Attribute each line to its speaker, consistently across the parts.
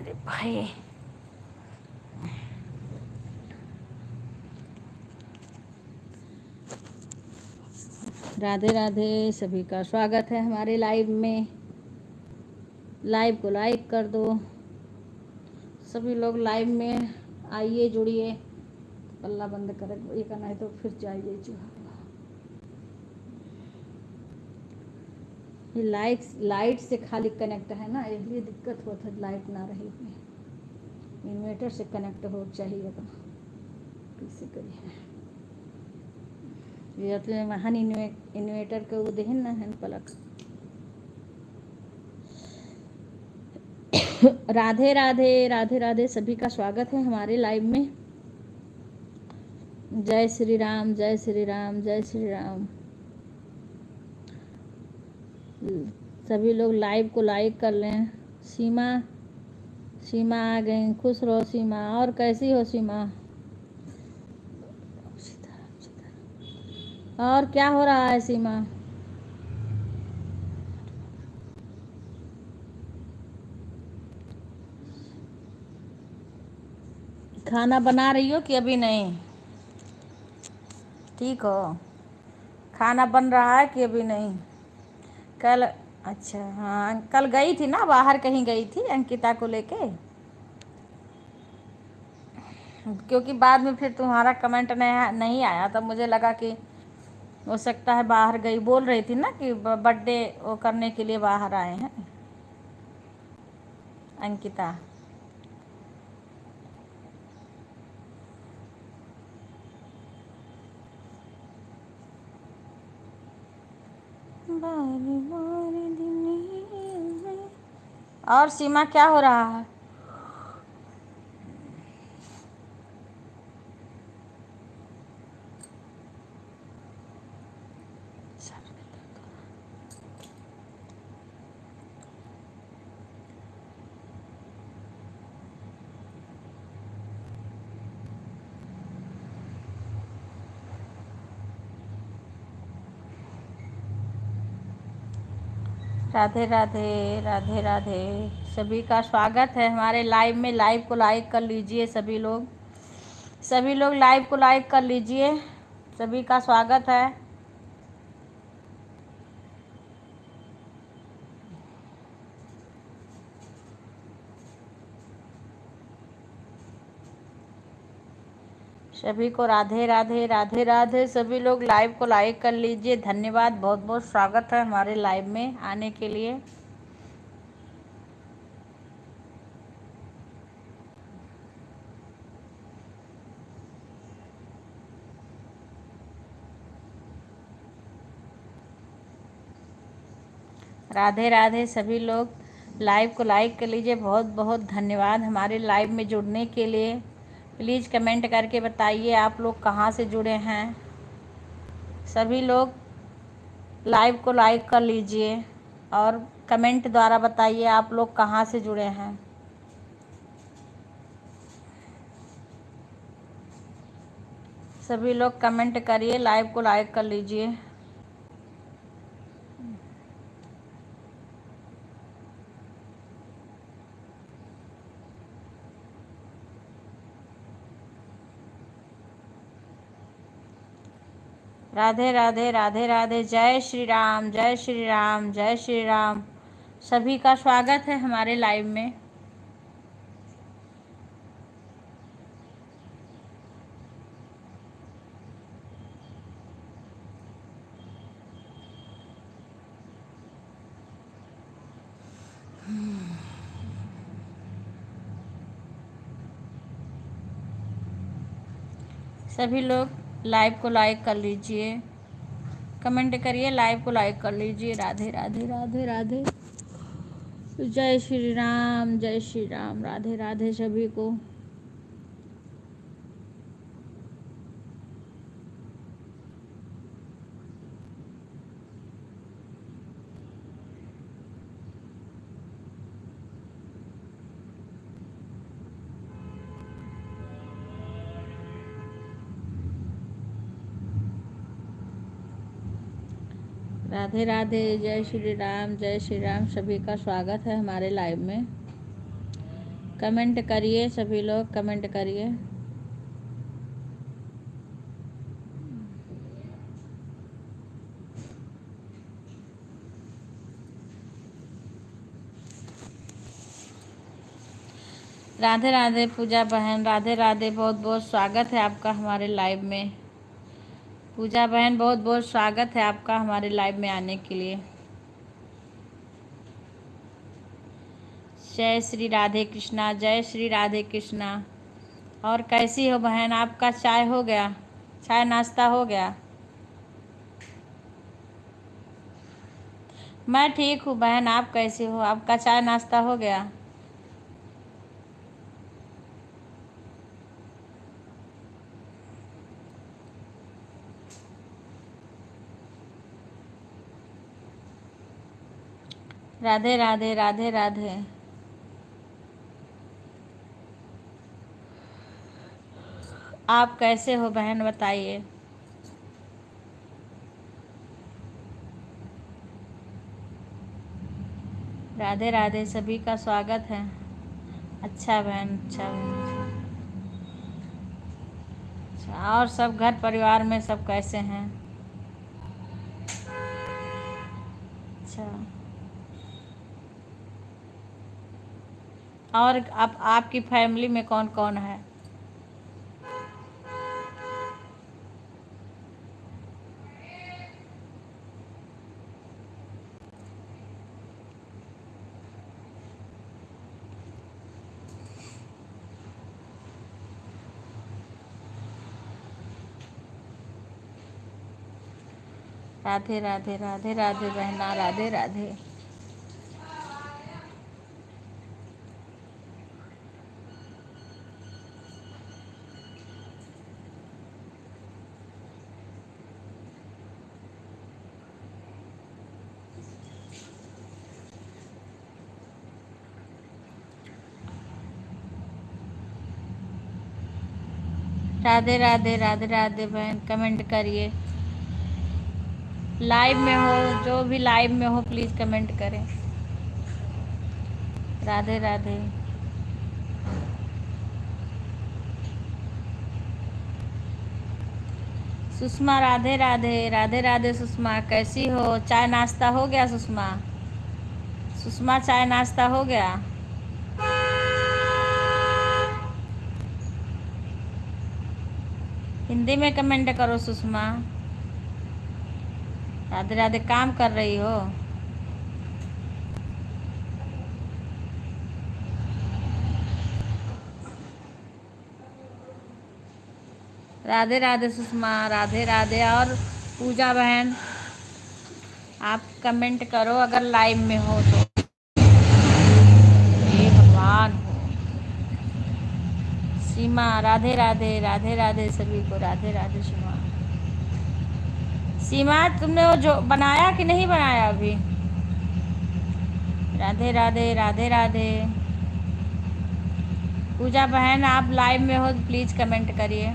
Speaker 1: अरे भाई, राधे राधे, सभी का स्वागत है हमारे लाइव में। लाइव को लाइक कर दो, सभी लोग लाइव में आइए, जुड़िए। पल्ला बंद कर ये करना है तो फिर चाहिए चूहा। ये लाइट से खाली कनेक्ट है ना, इसलिए दिक्कत होता है। लाइट ना रही, इन्वर्टर से कनेक्ट हो चाहिए तो कैसे करिए। ये तो महान इन्वर्टर के वो देहन ना है पलक। राधे राधे, राधे राधे, सभी का स्वागत है हमारे लाइव में। जय श्री राम, जय श्री राम, जय श्री राम। सभी लोग लाइव को लाइक कर लें। सीमा आ गई, खुश रहो सीमा। और कैसी हो सीमा? और क्या हो रहा है सीमा? खाना बना रही हो कि अभी नहीं? ठीक हो? खाना बन रहा है कि अभी नहीं? कल, अच्छा हाँ, कल गई थी ना, बाहर कहीं गई थी अंकिता को लेके। क्योंकि बाद में फिर तुम्हारा कमेंट नहीं आया, तब मुझे लगा कि हो सकता है बाहर गई। बोल रही थी ना कि बर्थडे वो करने के लिए बाहर आए हैं अंकिता। बारी बारी दुनिया में। और सीमा क्या हो रहा है? राधे राधे, राधे राधे, सभी का स्वागत है हमारे लाइव में। लाइव को लाइक कर लीजिए सभी लोग, सभी लोग लाइव को लाइक कर लीजिए। सभी का स्वागत है। सभी को राधे राधे, राधे राधे। सभी लोग लाइव को लाइक कर लीजिए। धन्यवाद, बहुत बहुत स्वागत है हमारे लाइव में आने के लिए। राधे राधे, सभी लोग लाइव को लाइक कर लीजिए। बहुत बहुत धन्यवाद हमारे लाइव में जुड़ने के लिए। प्लीज़ कमेंट करके बताइए आप लोग कहाँ से जुड़े हैं। सभी लोग लाइव को लाइक कर लीजिए और कमेंट द्वारा बताइए आप लोग कहाँ से जुड़े हैं। सभी लोग कमेंट करिए, लाइव को लाइक कर लीजिए। राधे राधे, राधे राधे, जय श्री राम, जय श्री राम, जय श्री राम। सभी का स्वागत है हमारे लाइव में। सभी लोग लाइव को लाइक कर लीजिए, कमेंट करिए, लाइव को लाइक कर लीजिए। राधे राधे, राधे राधे, जय श्री राम, जय श्री राम। राधे राधे सभी को। राधे राधे, जय श्री राम, जय श्री राम। सभी का स्वागत है हमारे लाइव में। कमेंट करिए, सभी लोग कमेंट करिए। राधे राधे पूजा बहन, राधे राधे, बहुत बहुत स्वागत है आपका हमारे लाइव में। पूजा बहन बहुत बहुत स्वागत है आपका हमारे लाइव में आने के लिए। जय श्री राधे कृष्णा, जय श्री राधे कृष्णा। और कैसी हो बहन, आपका चाय हो गया, चाय नाश्ता हो गया? मैं ठीक हूँ बहन, आप कैसी हो, आपका चाय नाश्ता हो गया? राधे राधे, राधे राधे। आप कैसे हो बहन, बताइए। राधे राधे, सभी का स्वागत है। अच्छा बहन, अच्छा बहन। अच्छा, और सब घर परिवार में सब कैसे हैं? अच्छा, और आप आपकी फैमिली में कौन कौन है? राधे राधे, राधे राधे बहना, राधे राधे। राधे राधे, राधे राधे बहन, कमेंट करिए। लाइव में हो, जो भी लाइव में हो प्लीज़ कमेंट करें। राधे राधे। सुषमा, राधे राधे, राधे राधे सुषमा, कैसी हो? चाय नाश्ता हो गया सुषमा? सुषमा, चाय नाश्ता हो गया? हिंदी में कमेंट करो सुषमा। राधे राधे, काम कर रही हो? राधे राधे सुषमा, राधे राधे। और पूजा बहन, आप कमेंट करो अगर लाइव में हो तो। हे भगवान हो। सीमा, राधे राधे, राधे राधे सभी को, राधे राधे सीमा। सीमा, तुमने वो जो बनाया कि नहीं बनाया अभी? राधे राधे, राधे राधे। पूजा बहन, आप लाइव में हो तो प्लीज़ कमेंट करिए।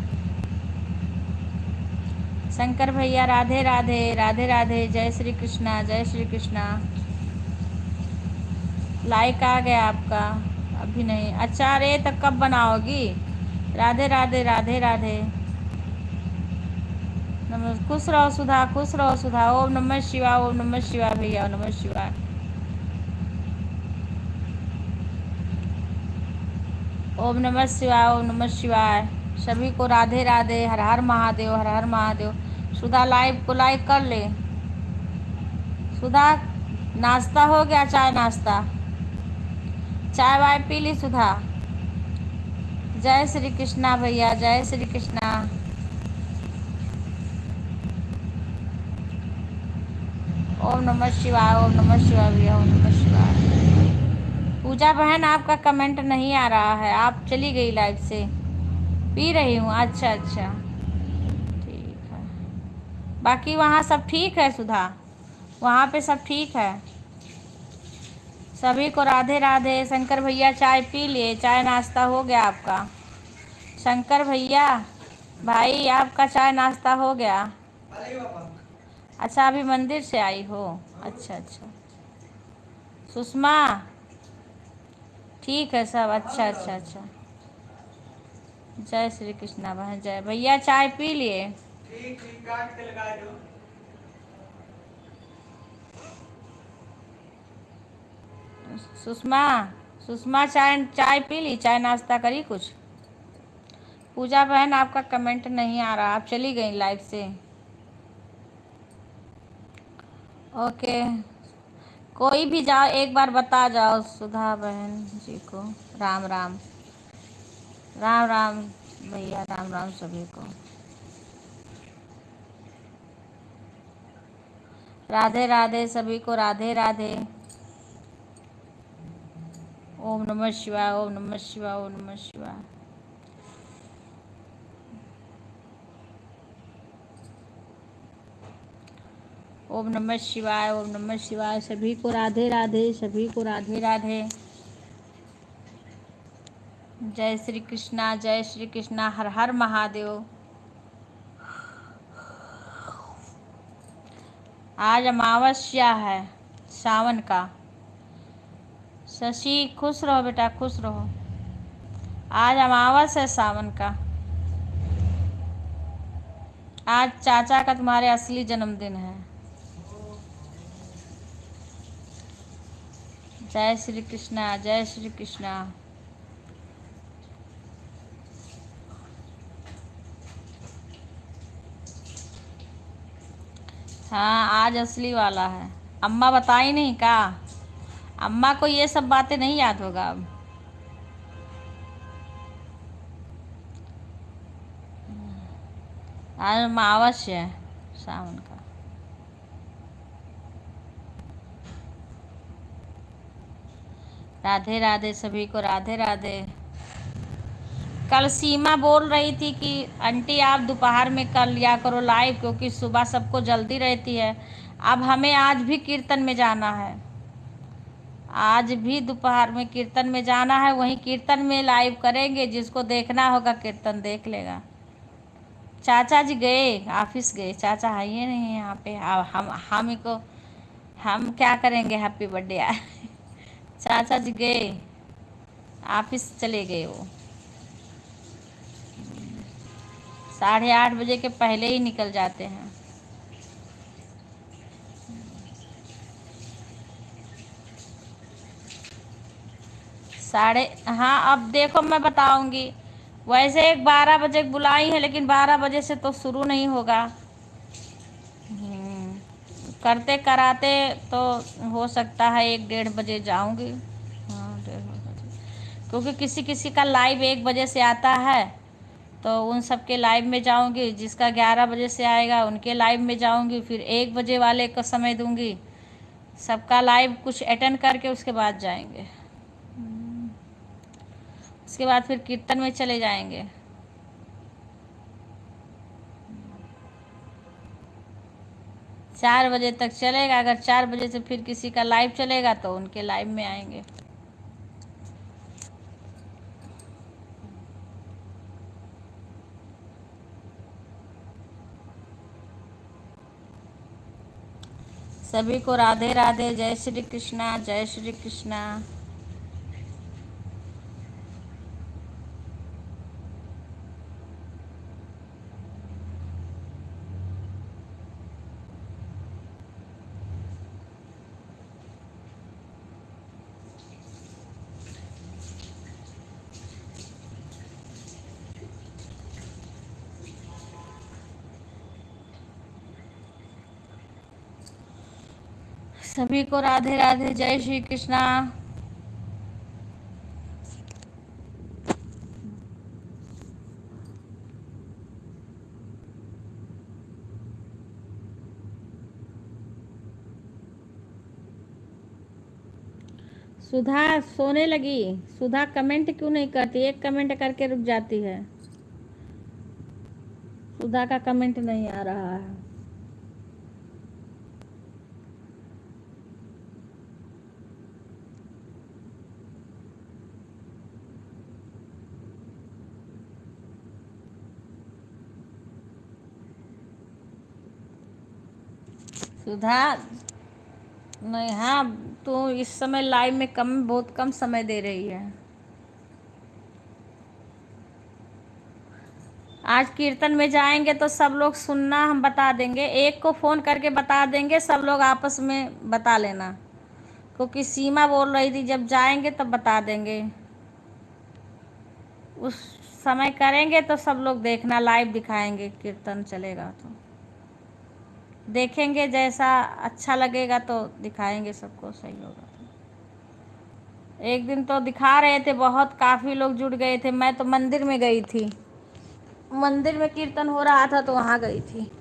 Speaker 1: शंकर भैया, राधे राधे, राधे राधे, जय श्री कृष्णा, जय श्री कृष्णा। लाइक आ गया आपका? अभी नहीं, अच्छा, अरे तब कब बनाओगी? राधे राधे, राधे राधे। खुश रहो सुधा, खुश रहो सुधा। ओम नमः शिवाय, ओम नमः शिवाय भैया, ओम नमः शिवाय। ओम नमः शिवाय, ओम नमः शिवाय। सभी को राधे राधे, हर हर महादेव, हर हर महादेव। सुधा लाइव को लाइक कर ले। सुधा, नाश्ता हो गया? चाय नाश्ता, चाय वाय पी ली सुधा? जय श्री कृष्णा भैया, जय श्री कृष्णा। ओम नमः शिवाय, ओम नमः शिवाय भैया, ओम नमः शिवाय। पूजा बहन, आपका कमेंट नहीं आ रहा है, आप चली गई लाइव से। पी रही हूँ, अच्छा अच्छा, ठीक है। बाकी वहाँ सब ठीक है सुधा? वहाँ पे सब ठीक है? सभी को राधे राधे। शंकर भैया, चाय पी लिए? चाय नाश्ता हो गया आपका? शंकर भैया भाई, आपका चाय नाश्ता हो गया? अच्छा, अभी मंदिर से आई हो? अच्छा अच्छा। सुषमा, ठीक है सब। अच्छा अच्छा अच्छा। जय श्री कृष्णा बहन। जय भैया, चाय पी लिए?
Speaker 2: ठीक ठीक, काट के लगा दो।
Speaker 1: सुषमा, सुषमा चाय चाय पी ली? चाय नाश्ता करी कुछ? पूजा बहन आपका कमेंट नहीं आ रहा, आप चली गई लाइव से। ओके, कोई भी जाओ एक बार बता जाओ सुधा बहन जी को। राम राम। राम राम भैया, राम राम सभी को। राधे राधे सभी को, राधे राधे। ओम नमः शिवाय, ओम नमः शिवाय, ओम नमः शिवाय। ओम नमः शिवाय, ओम नमः शिवाय। सभी को राधे राधे, सभी को राधे राधे। जय श्री कृष्णा, जय श्री कृष्णा। हर हर महादेव। आज अमावस्या है सावन का। शशि खुश रहो बेटा, खुश रहो। आज अमावस है सावन का। आज चाचा का तुम्हारे असली जन्मदिन है। जय श्री कृष्णा, जय श्री कृष्णा। हाँ आज असली वाला है। अम्मा बताई नहीं का? अम्मा को ये सब बातें नहीं याद होगा अब। आज अमावस्या है सावन का। राधे राधे सभी को, राधे राधे। कल सीमा बोल रही थी कि आंटी आप दोपहर में कर लिया करो लाइव, क्योंकि सुबह सबको जल्दी रहती है। अब हमें आज भी कीर्तन में जाना है। आज भी दोपहर में कीर्तन में जाना है, वहीं कीर्तन में लाइव करेंगे। जिसको देखना होगा कीर्तन देख लेगा। चाचा जी गए ऑफिस गए, चाचा है ये नहीं यहाँ पे। अब हम को हम क्या करेंगे हैप्पी बर्थडे यार। चाचा जी गए ऑफिस, चले गए वो। 8:30 बजे के पहले ही निकल जाते हैं। हाँ अब देखो मैं बताऊंगी। वैसे 12 बजे बुलाई है, लेकिन 12 बजे से तो शुरू नहीं होगा। करते कराते तो हो सकता है 1-1:30 बजे जाऊंगी। हाँ 1:30 बजे, क्योंकि किसी किसी का लाइव 1 बजे से आता है, तो उन सब के लाइव में जाऊंगी। जिसका 11 बजे से आएगा उनके लाइव में जाऊंगी, फिर 1 बजे वाले को समय दूंगी। सबका लाइव कुछ अटेंड करके उसके बाद जाएंगे। उसके बाद फिर कीर्तन में चले जाएंगे। 4 बजे तक चलेगा। अगर 4 बजे से फिर किसी का लाइव चलेगा तो उनके लाइव में आएंगे। सभी को राधे राधे, जय श्री कृष्णा, जय श्री कृष्णा। सभी को राधे राधे, जय श्री कृष्णा। सुधा सोने लगी। सुधा कमेंट क्यों नहीं करती? एक कमेंट करके रुक जाती है। सुधा का कमेंट नहीं आ रहा है। सुधा नहीं, हाँ तो इस समय लाइव में बहुत कम समय दे रही है। आज कीर्तन में जाएंगे तो सब लोग सुनना, हम बता देंगे, एक को फ़ोन करके बता देंगे, सब लोग आपस में बता लेना, क्योंकि सीमा बोल रही थी जब जाएंगे तब बता देंगे। उस समय करेंगे तो सब लोग देखना, लाइव दिखाएंगे, कीर्तन चलेगा तो देखेंगे, जैसा अच्छा लगेगा तो दिखाएंगे, सबको सही होगा तो। एक दिन तो दिखा रहे थे, बहुत काफ़ी लोग जुड़ गए थे। मैं तो मंदिर में गई थी, मंदिर में कीर्तन हो रहा था तो वहाँ गई थी।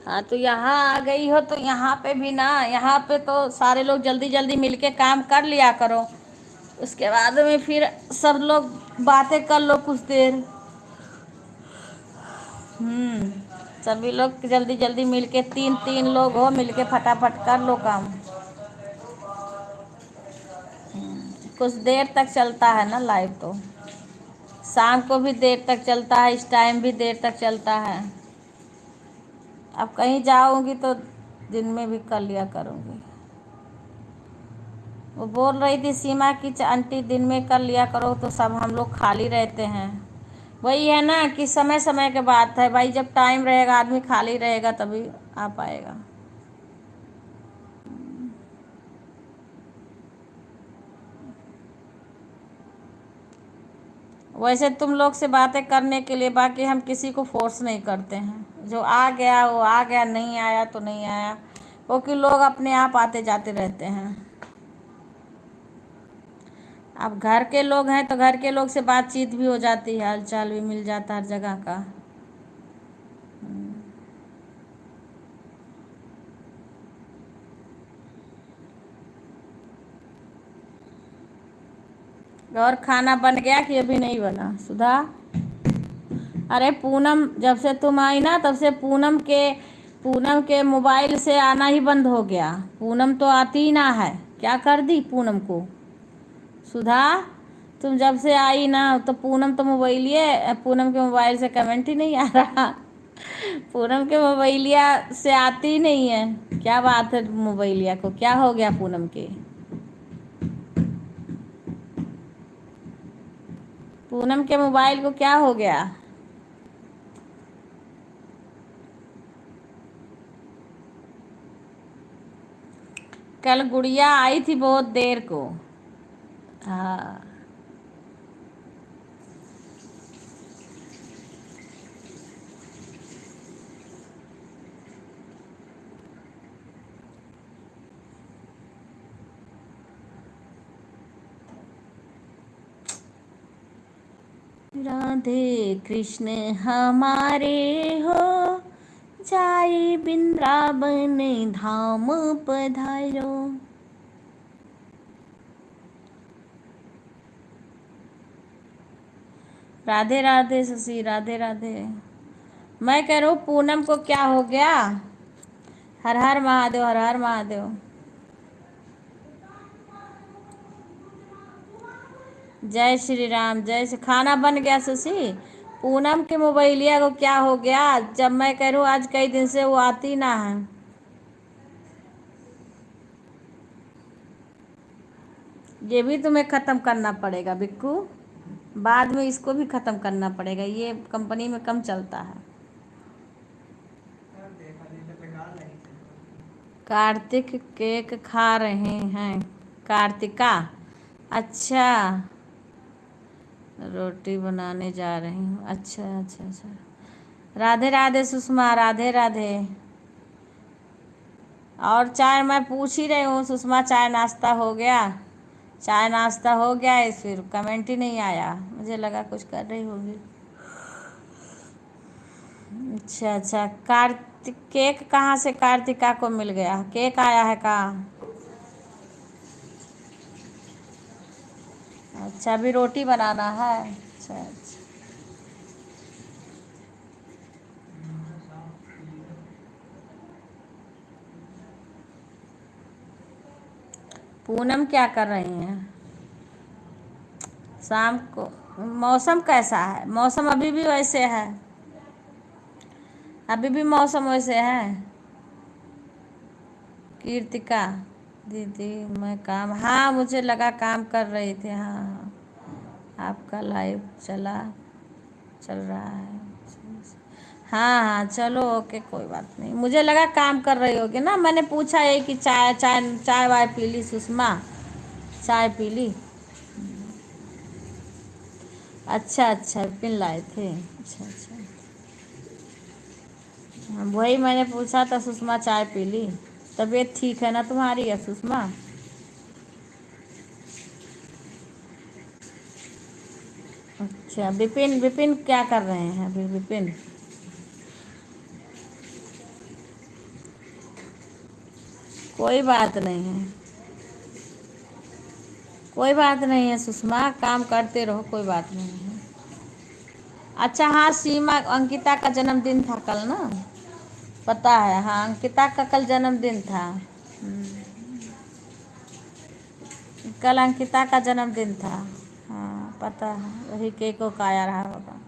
Speaker 1: हाँ, तो यहाँ आ गई हो तो यहाँ पे भी ना, यहाँ पे तो सारे लोग जल्दी जल्दी मिलके काम कर लिया करो, उसके बाद में फिर सब लोग बातें कर लो कुछ देर। सभी लोग जल्दी जल्दी मिलके, तीन तीन लोग हो, मिलके फटाफट कर लो काम। कुछ देर तक चलता है ना लाइव, तो शाम को भी देर तक चलता है, इस टाइम भी देर तक चलता है। अब कहीं जाऊंगी तो दिन में भी कर लिया करूंगी। वो बोल रही थी सीमा की आंटी दिन में कर लिया करो तो सब हम लोग खाली रहते हैं। वही है ना कि समय समय के बात है भाई, जब टाइम रहेगा आदमी खाली रहेगा तभी आ पाएगा। वैसे तुम लोग से बातें करने के लिए, बाकी हम किसी को फोर्स नहीं करते हैं, जो आ गया वो आ गया, नहीं आया तो नहीं आया, क्योंकि लोग अपने आप आते जाते रहते हैं। अब घर के लोग हैं तो घर के लोग से बातचीत भी हो जाती है, हालचाल भी मिल जाता है हर जगह का। और खाना बन गया कि अभी नहीं बना सुधा? अरे पूनम, जब से तुम आई ना तब से पूनम के मोबाइल से आना ही बंद हो गया। पूनम तो आती ही ना है, क्या कर दी पूनम को? सुधा, तुम जब से आई ना तो पूनम तो मोबाइलिए, पूनम के मोबाइल से कमेंट ही नहीं आ रहा। पूनम के मोबाइलिया से आती ही नहीं है, क्या बात है मोबाइलिया को, क्या हो गया पूनम के? पूनम के मोबाइल को क्या हो गया? कल गुड़िया आई थी बहुत देर को। हाँ, राधे कृष्ण हमारे हो, जाई वृंदावन धाम पधारो। राधे राधे शशि, राधे राधे। मैं कह रहा हूँ पूनम को क्या हो गया? हर हर महादेव, हर हर महादेव। जय श्री राम, जय श्री। खाना बन गया शशि? पूनम के मोबाइलिया को क्या हो गया? जब मैं कह रहा हूँ आज कई दिन से वो आती ना है। ये भी तुम्हें ख़त्म करना पड़ेगा बिक्कू, बाद में इसको भी ख़त्म करना पड़ेगा, ये कंपनी में कम चलता है। कार्तिक केक खा रहे हैं। कार्तिका, अच्छा, रोटी बनाने जा रही हूँ, अच्छा अच्छा अच्छा। राधे राधे सुषमा, राधे राधे। और चाय मैं पूछ ही रही हूँ सुषमा, चाय नाश्ता हो गया? चाय नाश्ता हो गया है, फिर कमेंट ही नहीं आया, मुझे लगा कुछ कर रही होगी। अच्छा अच्छा, कार्तिक केक कहाँ से कार्तिका को मिल गया? केक आया है कहाँ? अच्छा, अभी रोटी बनाना है, अच्छा अच्छा। पूनम क्या कर रही हैं? शाम को मौसम कैसा है? मौसम अभी भी वैसे है, अभी भी मौसम वैसे है। कीर्तिका दीदी मैं काम, हाँ मुझे लगा काम कर रही थी। हाँ हाँ, आपका लाइव चल रहा है। हाँ हाँ चलो ओके, कोई बात नहीं, मुझे लगा काम कर रही होगी ना, मैंने पूछा ये कि चाय चाय चाय वाय पी ली सुषमा? चाय पी ली? अच्छा अच्छा, पिन लाए थे, अच्छा अच्छा। हाँ, वही मैंने पूछा था, सुषमा चाय पी ली? तबीयत ठीक है ना तुम्हारी है सुषमा? अच्छा, विपिन विपिन क्या कर रहे हैं अभी विपिन? कोई बात नहीं है, कोई बात नहीं है सुषमा, काम करते रहो, कोई बात नहीं है। अच्छा हाँ, सीमा अंकिता का जन्मदिन था कल ना? पता है, हाँ अंकिता का कल जन्मदिन था। कल अंकिता का जन्मदिन था। हाँ पता है, वही केक को आया रहा होगा।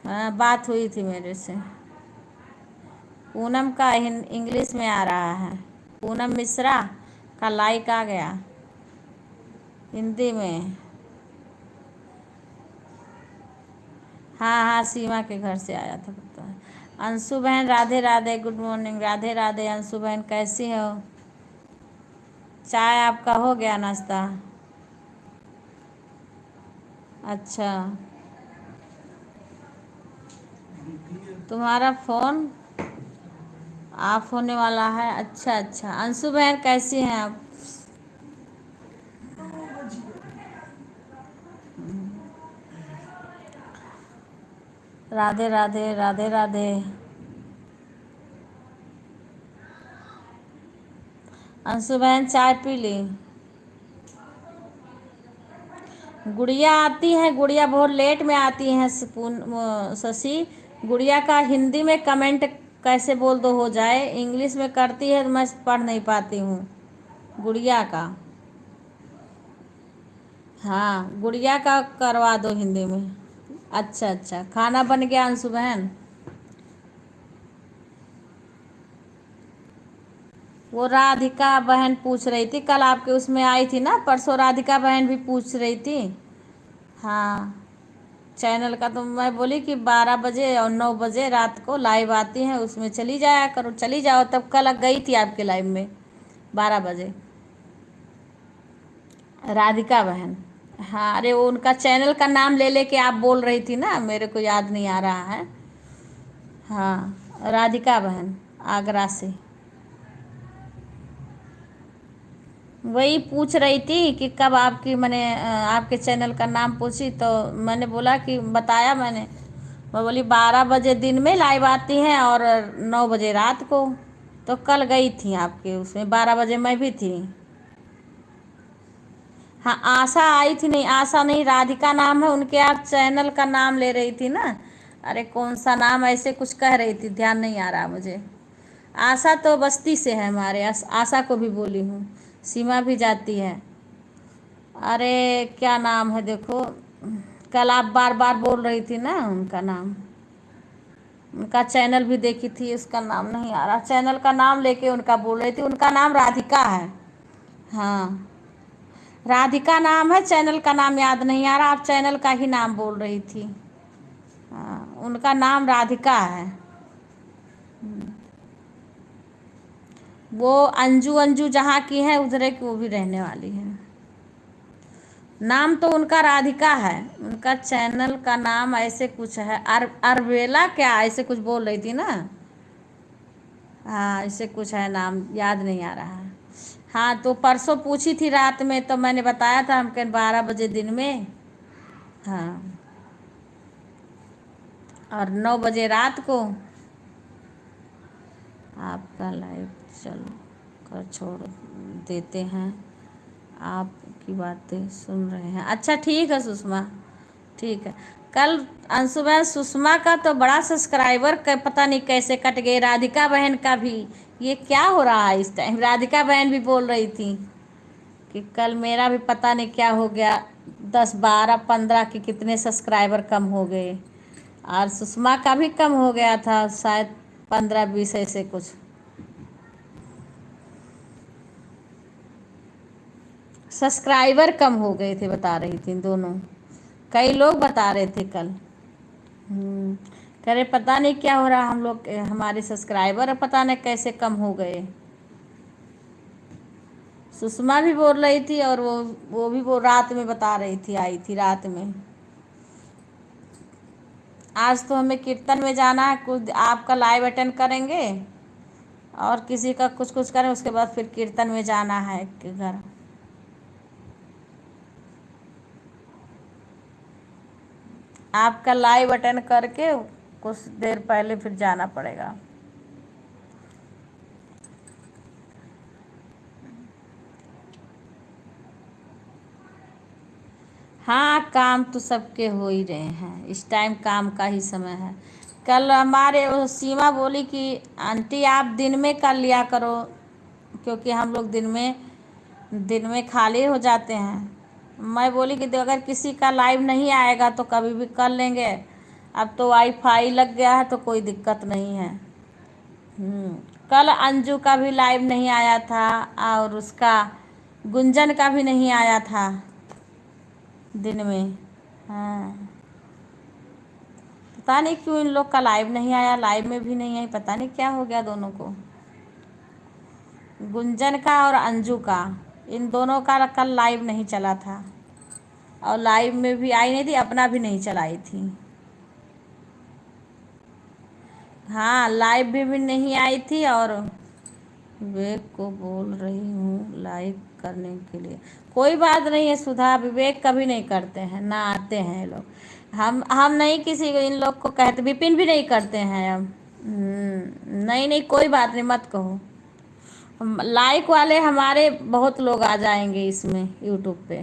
Speaker 1: हाँ बात हुई थी मेरे से। पूनम का इंग्लिश में आ रहा है, पूनम मिश्रा का लाइक आ गया हिंदी में। हाँ हाँ, सीमा के घर से आया था, पता है। अंशु बहन राधे राधे, गुड मॉर्निंग, राधे राधे अंशु बहन, कैसी हो? चाय आपका हो गया नाश्ता? अच्छा, तुम्हारा फ़ोन ऑफ होने वाला है? अच्छा अच्छा, अंशु बहन कैसी हैं आप? राधे राधे, राधे राधे। अंशु बहन चाय पी ली? गुड़िया आती है, गुड़िया बहुत लेट में आती हैं शशि। गुड़िया का हिंदी में कमेंट कैसे बोल दो हो जाए, इंग्लिश में करती है तो मैं पढ़ नहीं पाती हूँ गुड़िया का। हाँ गुड़िया का करवा दो हिंदी में। अच्छा अच्छा, खाना बन गया अंशु बहन? वो राधिका बहन पूछ रही थी, कल आपके उसमें आई थी ना, परसों राधिका बहन भी पूछ रही थी। हाँ चैनल का तो मैं बोली कि 12 बजे और 9 बजे रात को लाइव आती हैं, उसमें चली जाया करो, चली जाओ। तब कल गई थी आपके लाइव में 12 बजे, राधिका बहन। हाँ अरे वो उनका चैनल का नाम ले लेके आप बोल रही थी ना, मेरे को याद नहीं आ रहा है। हाँ राधिका बहन, आगरा से। वही पूछ रही थी कि कब आपकी, मैंने आपके चैनल का नाम पूछी तो मैंने बोला कि बताया मैंने, मैं बोली 12 बजे दिन में लाइव आती हैं और 9 बजे रात को। तो कल गई थी आपके उसमें, 12 बजे मैं भी थी। हाँ आशा आई थी, नहीं आशा नहीं, राधिका नाम है उनके, आप चैनल का नाम ले रही थी ना। अरे कौन सा नाम ऐसे कुछ कह रही थी, ध्यान नहीं आ रहा मुझे। आशा तो बस्ती से है हमारे, आशा को भी बोली हूँ, सीमा भी जाती है। अरे क्या नाम है देखो, कल आप बार बार बोल रही थी ना उनका नाम, उनका चैनल भी देखी थी, उसका नाम नहीं आ रहा, चैनल का नाम लेके उनका बोल रही थी, उनका नाम राधिका है। हाँ राधिका नाम है, चैनल का नाम याद नहीं आ रहा, आप चैनल का ही नाम बोल रही थी। हाँ उनका नाम राधिका है। वो अंजू अंजू जहाँ की है उधर की, वो भी रहने वाली है। नाम तो उनका राधिका है, उनका चैनल का नाम ऐसे कुछ है, अरबेला क्या ऐसे कुछ बोल रही थी ना। हाँ ऐसे कुछ है नाम, याद नहीं आ रहा है। हाँ तो परसों पूछी थी रात में, तो मैंने बताया था हम कहीं 12 बजे दिन में। हाँ और 9 बजे रात को। आपका लाइव चल कर छोड़ देते हैं, आपकी बातें सुन रहे हैं। अच्छा ठीक है सुषमा, ठीक है। कल अंशु बहन सुषमा का तो बड़ा सब्सक्राइबर का पता नहीं कैसे कट गए, राधिका बहन का भी। ये क्या हो रहा है इस टाइम? राधिका बहन भी बोल रही थी कि कल मेरा भी पता नहीं क्या हो गया, 10, 12, 15 के कितने सब्सक्राइबर कम हो गए। और सुषमा का भी कम हो गया था शायद 15, 20 ऐसे कुछ। सब्सक्राइबर कम हो गए थे बता रही थी दोनों, कई लोग बता रहे थे कल। कह रहे पता नहीं क्या हो रहा, हम लोग हमारे सब्सक्राइबर पता नहीं कैसे कम हो गए। सुषमा भी बोल रही थी और वो भी वो रात में बता रही थी, आई थी रात में। आज तो हमें कीर्तन में जाना है, कुछ आपका लाइव अटेंड करेंगे और किसी का कुछ कुछ करें, उसके बाद फिर कीर्तन में जाना है घर। आपका लाइव अटेंड करके कुछ देर पहले फिर जाना पड़ेगा। हाँ, काम तो सबके हो ही रहे हैं, इस टाइम काम का ही समय है। कल हमारे वो सीमा बोली कि आंटी आप दिन में कर लिया करो, क्योंकि हम लोग दिन में खाली हो जाते हैं। मैं बोली कि अगर किसी का लाइव नहीं आएगा तो कभी भी कर लेंगे, अब तो वाईफाई लग गया है तो कोई दिक्कत नहीं है। कल अंजू का भी लाइव नहीं आया था और उसका गुंजन का भी नहीं आया था दिन में। हाँ, पता नहीं क्यों इन लोग का लाइव नहीं आया, लाइव में भी नहीं आई, पता नहीं क्या हो गया दोनों को, गुंजन का और अंजू का। इन दोनों का कल लाइव नहीं चला था और लाइव में भी आई नहीं थी, अपना भी नहीं चलाई थी। हाँ, लाइव भी नहीं आई थी। और विवेक को बोल रही हूँ लाइव करने के लिए। कोई बात नहीं है सुधा, विवेक कभी नहीं करते हैं, ना आते हैं ये लोग। हम नहीं किसी को इन लोग को कहते, विपिन भी नहीं करते हैं अब। नहीं नहीं, कोई बात नहीं, मत कहो। लाइक वाले हमारे बहुत लोग आ जाएंगे इसमें यूट्यूब पे।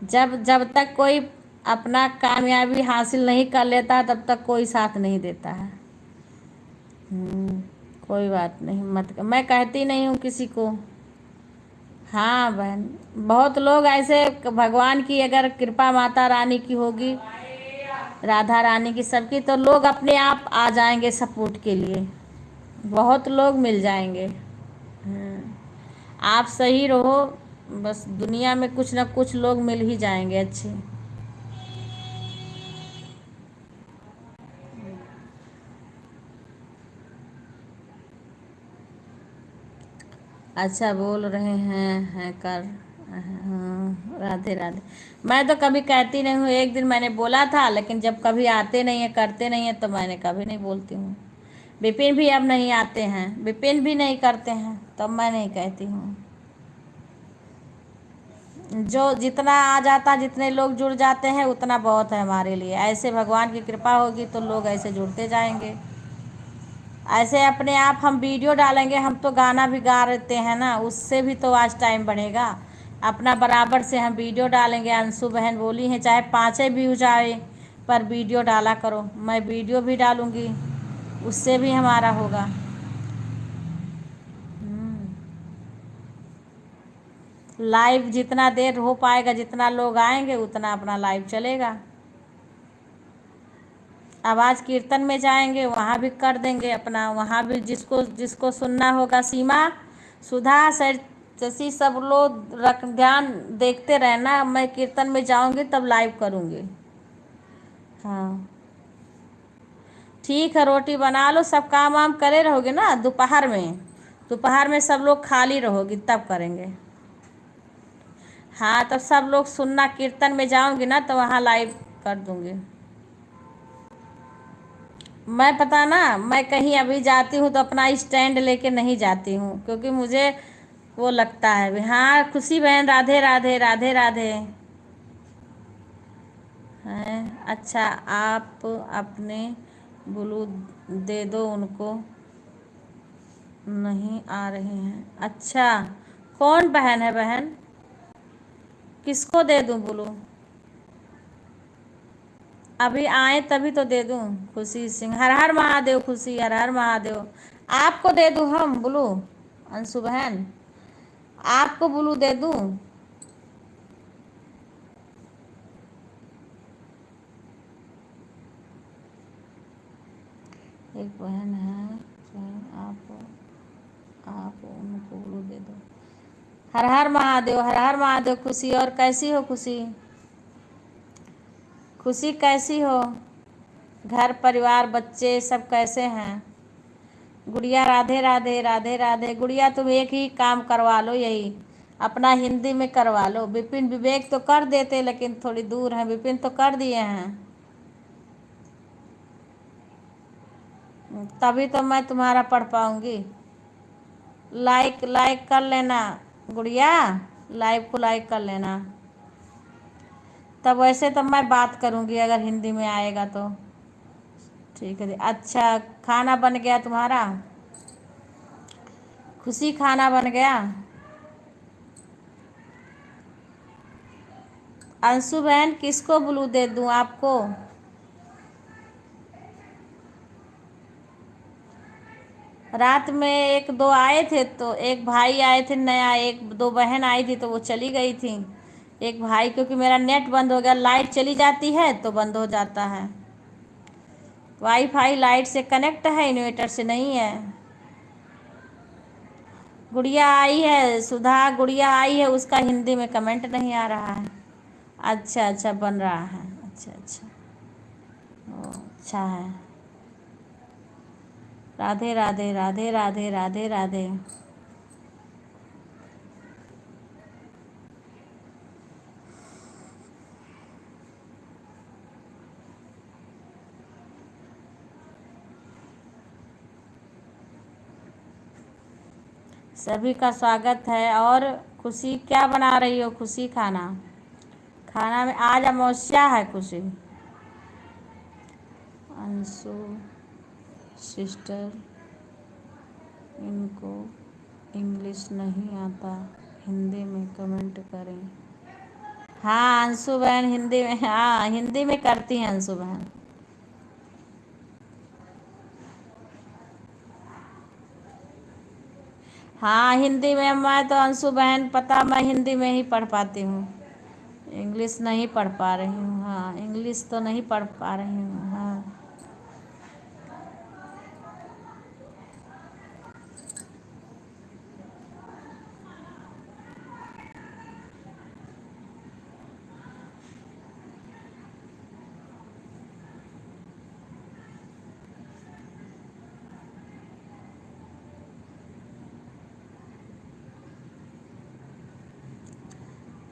Speaker 1: जब तक कोई अपना कामयाबी हासिल नहीं कर लेता तब तक कोई साथ नहीं देता है। कोई बात नहीं, मत मैं कहती नहीं हूँ किसी को। हाँ बहन, बहुत लोग ऐसे, भगवान की अगर कृपा माता रानी की होगी, राधा रानी की, सबकी, तो लोग अपने आप आ जाएंगे सपोर्ट के लिए, बहुत लोग मिल जाएंगे। आप सही रहो, बस दुनिया में कुछ ना कुछ लोग मिल ही जाएंगे अच्छे। अच्छा बोल रहे हैं कर। हाँ, राधे राधे। मैं तो कभी कहती नहीं हूँ, एक दिन मैंने बोला था, लेकिन जब कभी आते नहीं है, करते नहीं है, तो मैंने कभी नहीं बोलती हूँ। विपिन भी अब नहीं आते हैं, विपिन भी नहीं करते हैं, तब मैं नहीं कहती हूँ। जो जितना आ जाता, जितने लोग जुड़ जाते हैं उतना बहुत है हमारे लिए। ऐसे भगवान की कृपा होगी तो लोग ऐसे जुड़ते जाएंगे। ऐसे अपने आप हम वीडियो डालेंगे, हम तो गाना भी गा लेते हैं ना, उससे भी तो आज टाइम बढ़ेगा। अपना बराबर से हम वीडियो डालेंगे। अंशु बहन बोली हैं चाहे 5 व्यूज आए पर वीडियो डाला करो, मैं वीडियो भी डालूँगी, उससे भी हमारा होगा। लाइव जितना देर हो पाएगा, जितना लोग आएंगे उतना अपना लाइव चलेगा। अब आज कीर्तन में जाएंगे, वहाँ भी कर देंगे अपना, वहाँ भी जिसको जिसको सुनना होगा। सीमा, सुधा, सर, शशि, सब लोग रख ध्यान देखते रहना, मैं कीर्तन में जाऊंगी तब लाइव करूँगी। हाँ ठीक है, रोटी बना लो, सब काम वाम करे रहोगे ना। दोपहर में सब लोग खाली रहोगी तब करेंगे। हाँ, तब सब लोग सुनना, कीर्तन में जाऊंगी ना तो वहाँ लाइव कर दूंगी। मैं पता ना, मैं कहीं अभी जाती हूँ तो अपना स्टैंड लेके नहीं जाती हूँ, क्योंकि मुझे वो लगता है। हाँ खुशी बहन, राधे राधे, राधे राधे। हैं, अच्छा आप अपने ब्लू दे दो, उनको नहीं आ रहे हैं। अच्छा, कौन बहन है बहन, किसको दे दूँ ब्लू? अभी आए तभी तो दे दूँ। खुशी सिंह, हर हर महादेव। खुशी, हर हर महादेव। आपको दे दूँ हम ब्लू? अंशु बहन, आपको ब्लू दे दूँ? एक बहन है, आप उनको बोलो दे दो। हर हर महादेव, हर हर महादेव। खुशी, और कैसी हो खुशी? खुशी कैसी हो? घर परिवार बच्चे सब कैसे हैं? गुड़िया राधे राधे, राधे राधे। गुड़िया तुम एक ही काम करवा लो, यही अपना हिंदी में करवा लो। विपिन विवेक तो कर देते, लेकिन थोड़ी दूर है। विपिन तो कर दिए हैं, तभी तो मैं तुम्हारा पढ़ पाऊंगी। लाइक लाइक कर लेना गुड़िया, लाइव को लाइक कर लेना। तब वैसे तो मैं बात करूंगी अगर हिंदी में आएगा तो। ठीक है। अच्छा, खाना बन गया तुम्हारा? खुशी खाना बन गया? अंशु बहन किसको ब्लू दे दूं? आपको? रात में एक दो आए थे, तो एक भाई आए थे नया, एक दो बहन आई थी तो वो चली गई थी। एक भाई, क्योंकि मेरा नेट बंद हो गया, लाइट चली जाती है तो बंद हो जाता है। वाईफाई लाइट से कनेक्ट है, इन्वर्टर से नहीं है। गुड़िया आई है, सुधा गुड़िया आई है, उसका हिंदी में कमेंट नहीं आ रहा है। अच्छा अच्छा, बन रहा है। अच्छा अच्छा, ओ अच्छा है। राधे राधे, राधे राधे, राधे राधे। सभी का स्वागत है। और खुशी क्या बना रही हो खुशी? खाना, खाना में आज अमावस्या है खुशी। अंशु सिस्टर, इनको इंग्लिश नहीं आता, हिंदी में कमेंट करें। हाँ अंशु बहन हिंदी में, हाँ हिंदी में करती हैं अंशु बहन। हाँ हिंदी में, मैं तो अंशु बहन पता, मैं हिंदी में ही पढ़ पाती हूँ, इंग्लिश नहीं पढ़ पा रही हूँ। हाँ इंग्लिश तो नहीं पढ़ पा रही हूँ। हाँ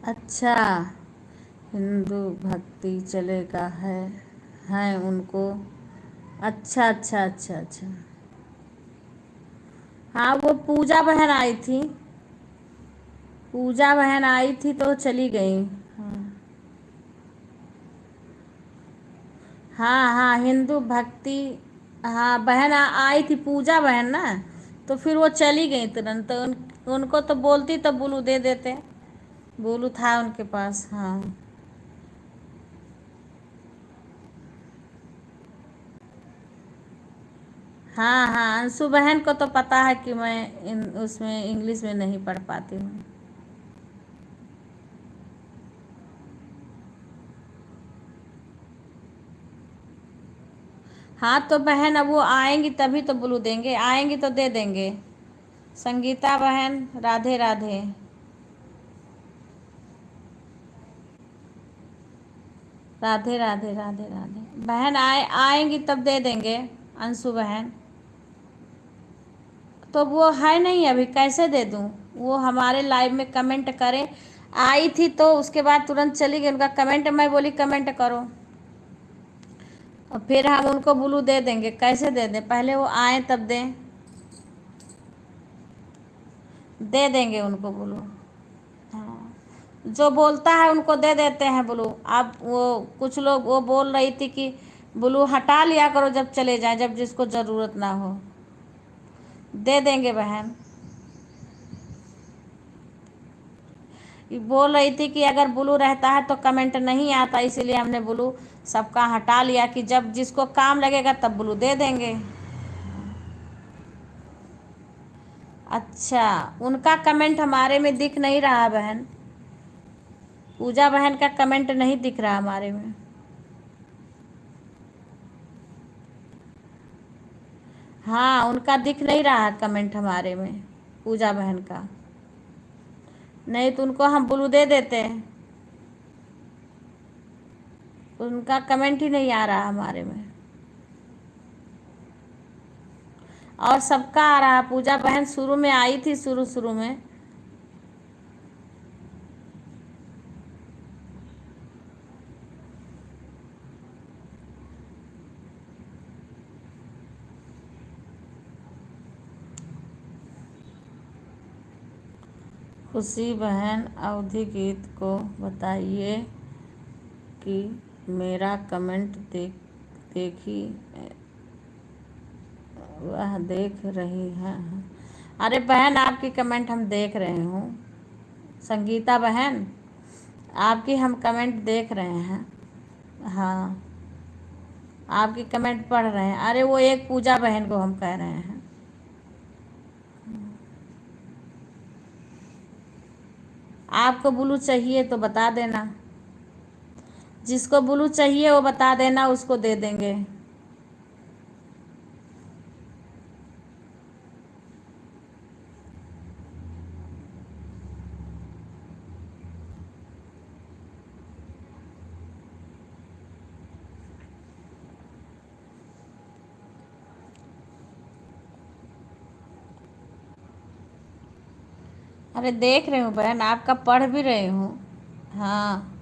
Speaker 1: अच्छा, हिंदू भक्ति चलेगा है उनको। अच्छा अच्छा अच्छा अच्छा। हाँ वो पूजा बहन आई थी, पूजा बहन आई थी तो चली गई। हाँ हाँ हाँ, हिंदू भक्ति। हाँ बहन आई थी, पूजा बहन ना, तो फिर वो चली गई तुरंत। तो उनको तो बोलती तो बुलू दे देते, बुलू था उनके पास। हाँ हाँ हाँ, अंशु बहन को तो पता है कि मैं उसमें इंग्लिश में नहीं पढ़ पाती हूँ। हाँ तो बहन अब वो आएंगी तभी तो ब्लू देंगे, आएंगी तो दे देंगे। संगीता बहन राधे राधे। राधे राधे, राधे राधे। बहन आएंगी तब दे देंगे अंशु बहन। तो वो है नहीं अभी, कैसे दे दूँ? वो हमारे लाइव में कमेंट करें। आई थी तो उसके बाद तुरंत चली गई, उनका कमेंट मैं बोली कमेंट करो, और फिर हम उनको ब्लू दे देंगे। कैसे दे दें? पहले वो आए तब दें, दे देंगे उनको ब्लू। हाँ जो बोलता है उनको दे देते हैं ब्लू। अब वो कुछ लोग वो बोल रही थी कि ब्लू हटा लिया करो जब चले जाए, जब जिसको ज़रूरत ना हो। दे देंगे बहन। ये बोल रही थी कि अगर ब्लू रहता है तो कमेंट नहीं आता, इसीलिए हमने ब्लू सबका हटा लिया कि जब जिसको काम लगेगा तब ब्लू दे देंगे। अच्छा, उनका कमेंट हमारे में दिख नहीं रहा बहन, पूजा बहन का कमेंट नहीं दिख रहा हमारे में। हाँ, उनका दिख नहीं रहा है कमेंट हमारे में, पूजा बहन का। नहीं तो उनको हम ब्लू दे देते हैं, उनका कमेंट ही नहीं आ रहा हमारे में। और सबका आ रहा। पूजा बहन शुरू में आई थी, शुरू शुरू में। खुशी बहन अवधि गीत को बताइए कि मेरा कमेंट देखी, वह देख रही है। अरे बहन, आपकी कमेंट हम देख रहे हूँ। संगीता बहन, आपकी हम कमेंट देख रहे हैं। हाँ, आपकी कमेंट पढ़ रहे हैं। अरे वो एक पूजा बहन को हम कह रहे हैं। आपको ब्लू चाहिए तो बता देना, जिसको ब्लू चाहिए वो बता देना, उसको दे देंगे। अरे देख रही हूँ बहन, आपका पढ़ भी रही हूँ। हाँ,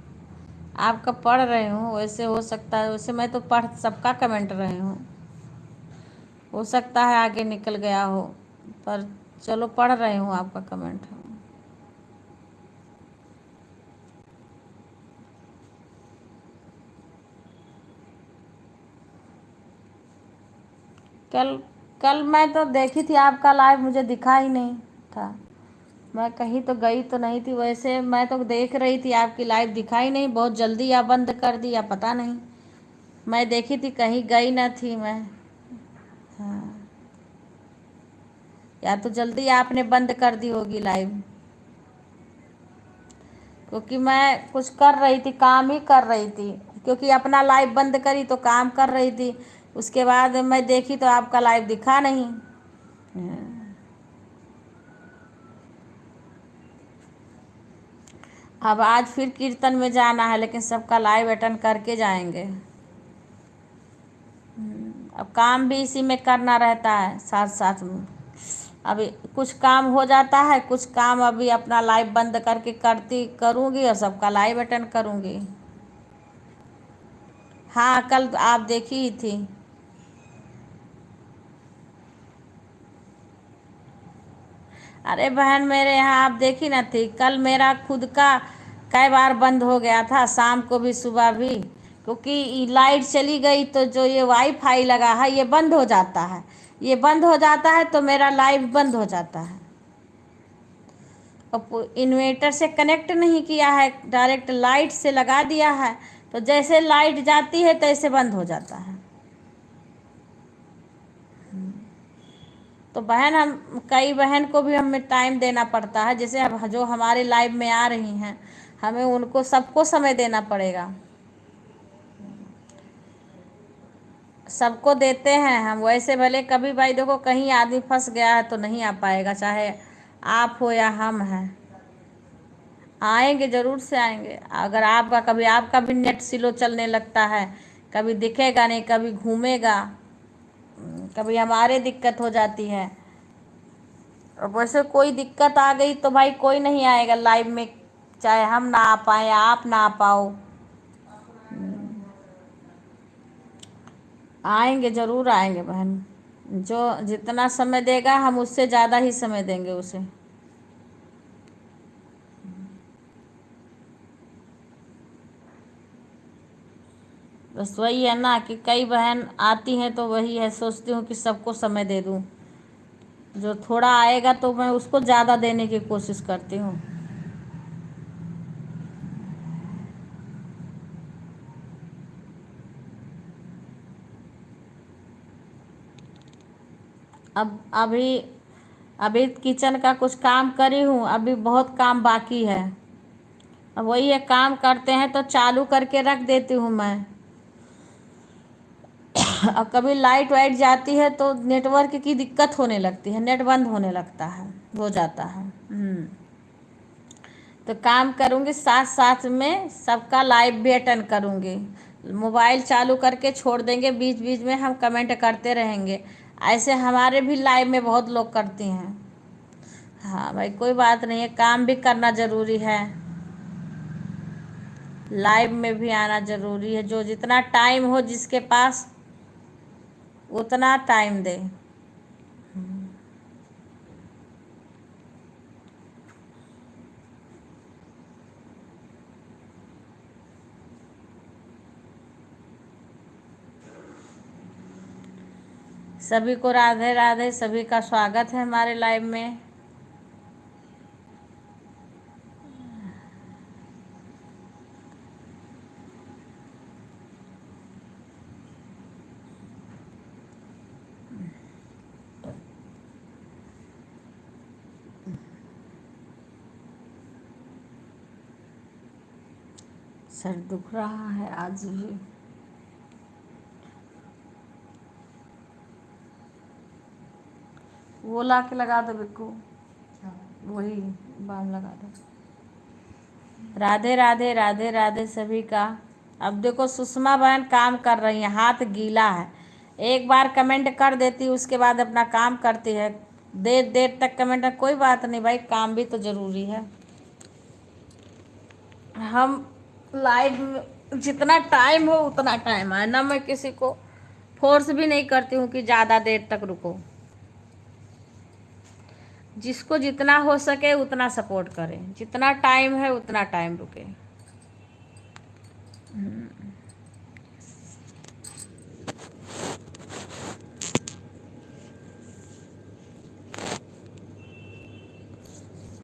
Speaker 1: आपका पढ़ रही हूँ। वैसे हो सकता है, वैसे मैं तो पढ़ सबका कमेंट रही हूँ, हो सकता है आगे निकल गया हो, पर चलो पढ़ रही हूँ आपका कमेंट। कल कल मैं तो देखी थी आपका लाइव, मुझे दिखा ही नहीं था। मैं कहीं तो गई तो नहीं थी, वैसे मैं तो देख रही थी आपकी लाइव, दिखाई नहीं। बहुत जल्दी या बंद कर दी या पता नहीं। मैं देखी थी, कहीं गई ना थी मैं। हाँ, या तो जल्दी आपने बंद कर दी होगी लाइव, क्योंकि मैं कुछ कर रही थी, काम ही कर रही थी। क्योंकि अपना लाइव बंद करी तो काम कर रही थी, उसके बाद मैं देखी तो आपका लाइव दिखा नहीं। अब आज फिर कीर्तन में जाना है, लेकिन सबका लाइव अटेंड करके जाएंगे। अब काम भी इसी में करना रहता है साथ साथ में। अभी कुछ काम हो जाता है, कुछ काम अभी अपना लाइव बंद करके करूँगी और सबका लाइव अटेंड करूँगी। हाँ, कल आप देखी ही थी। अरे बहन, मेरे यहाँ आप देखी ना थी, कल मेरा खुद का कई बार बंद हो गया था, शाम को भी सुबह भी। क्योंकि लाइट चली गई तो जो ये वाईफाई लगा है ये बंद हो जाता है, ये बंद हो जाता है तो मेरा लाइव बंद हो जाता है। और इन्वर्टर से कनेक्ट नहीं किया है, डायरेक्ट लाइट से लगा दिया है, तो जैसे लाइट जाती है तैसे बंद हो जाता है। तो बहन, हम कई बहन को भी हमें टाइम देना पड़ता है। जैसे अब जो हमारे लाइव में आ रही हैं, हमें उनको सबको समय देना पड़ेगा। सबको देते हैं हम। वैसे भले कभी भाई देखो, कहीं आदमी फंस गया है तो नहीं आ पाएगा, चाहे आप हो या हम हैं। आएंगे, ज़रूर से आएंगे। अगर आपका भी नेट स्लो चलने लगता है, कभी दिखेगा नहीं, कभी घूमेगा, कभी हमारे दिक्कत हो जाती है। और वैसे कोई दिक्कत आ गई तो भाई कोई नहीं आएगा लाइव में, चाहे हम ना आ पाए या आप ना आ पाओ। आएंगे, ज़रूर आएंगे बहन। जो जितना समय देगा हम उससे ज़्यादा ही समय देंगे उसे। बस वही है ना कि कई बहन आती हैं तो वही है, सोचती हूँ कि सबको समय दे दूँ। जो थोड़ा आएगा तो मैं उसको ज़्यादा देने की कोशिश करती हूँ। अब अभी किचन का कुछ काम करी हूँ, अभी बहुत काम बाकी है। अब वही है, काम करते हैं तो चालू करके रख देती हूँ मैं। और कभी लाइट वाइट जाती है तो नेटवर्क की दिक्कत होने लगती है, नेट बंद होने लगता है, हो जाता है। तो काम करूँगी, साथ साथ में सबका लाइव भी अटेंड करूँगी। मोबाइल चालू करके छोड़ देंगे, बीच बीच में हम कमेंट करते रहेंगे। ऐसे हमारे भी लाइव में बहुत लोग करती हैं। हाँ भाई, कोई बात नहीं है, काम भी करना ज़रूरी है, लाइव में भी आना ज़रूरी है। जो जितना टाइम हो जिसके पास उतना टाइम दे। सभी को राधे राधे, सभी का स्वागत है हमारे लाइव में। सर दुख रहा है आज भी। वो ला के लगा दो बिक्कू, वही बाम लगा दो। राधे राधे, राधे राधे सभी का। अब देखो सुषमा बहन काम कर रही हैं, हाथ गीला है। एक बार कमेंट कर देती, उसके बाद अपना काम करती है। देर देर तक कमेंट, कोई बात नहीं भाई, काम भी तो ज़रूरी है। हम लाइव में जितना टाइम हो उतना टाइम आए ना, मैं किसी को फोर्स भी नहीं करती हूँ कि ज़्यादा देर तक रुको। जिसको जितना हो सके उतना सपोर्ट करें, जितना टाइम है उतना टाइम रुके।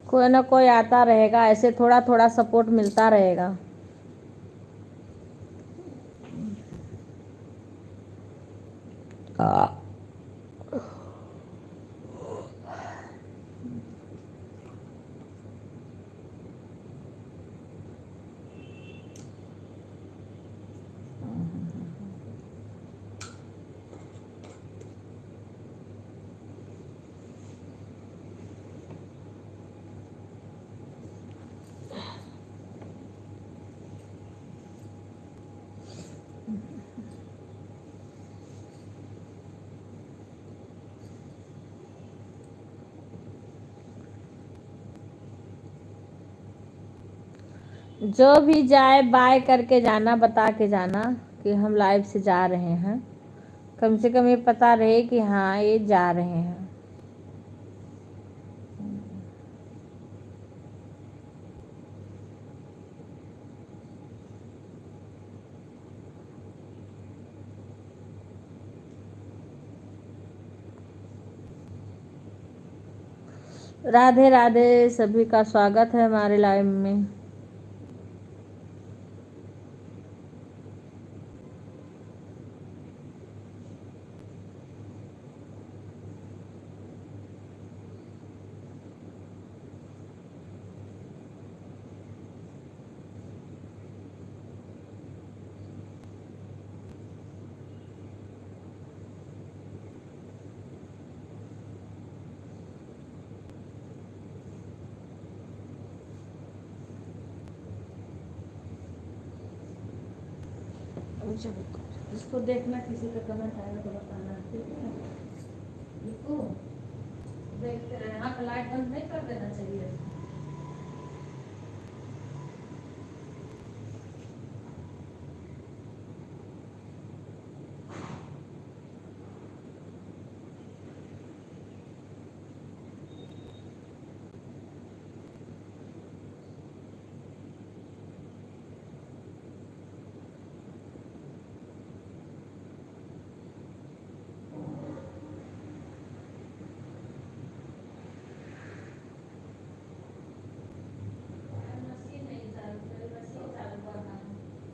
Speaker 1: कोई ना कोई आता रहेगा, ऐसे थोड़ा थोड़ा सपोर्ट मिलता रहेगा। जो भी जाए बाय करके जाना, बता के जाना कि हम लाइव से जा रहे हैं। कम से कम ये पता रहे कि हाँ ये जा रहे हैं। राधे राधे, सभी का स्वागत है हमारे लाइव में। इसको देखना, किसी का कमेंट आएगा तो बताना, ठीक है? इसको देखते रहे, हाँ लाइट बंद नहीं कर देना चाहिए।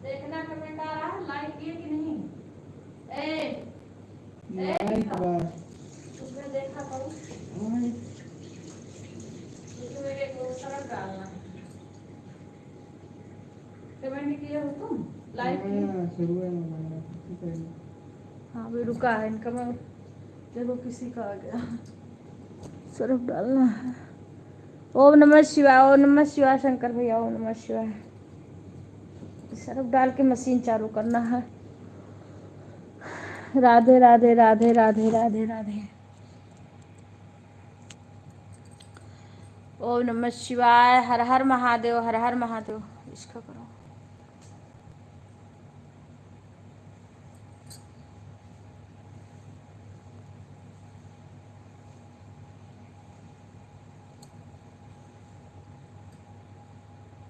Speaker 1: देखना कमेंट आ रहा है, लाइक किए कि नहीं? उसमें देखा करो, उसमें एक सरक डालना। कमेंट किए हो तुम? लाइक किए? हाँ अभी रुका है इनका। मैं देखो किसी का आ गया। सरफ डालना है। ओम नमः शिवाय, ओम नमः शिवाय। शंकर भैया ओम नमः शिवाय। सरफ डाल के मशीन चालू करना है। राधे राधे राधे राधे राधे राधे। ओम नमः शिवाय। हर हर महादेव, हर हर महादेव। इसका करो।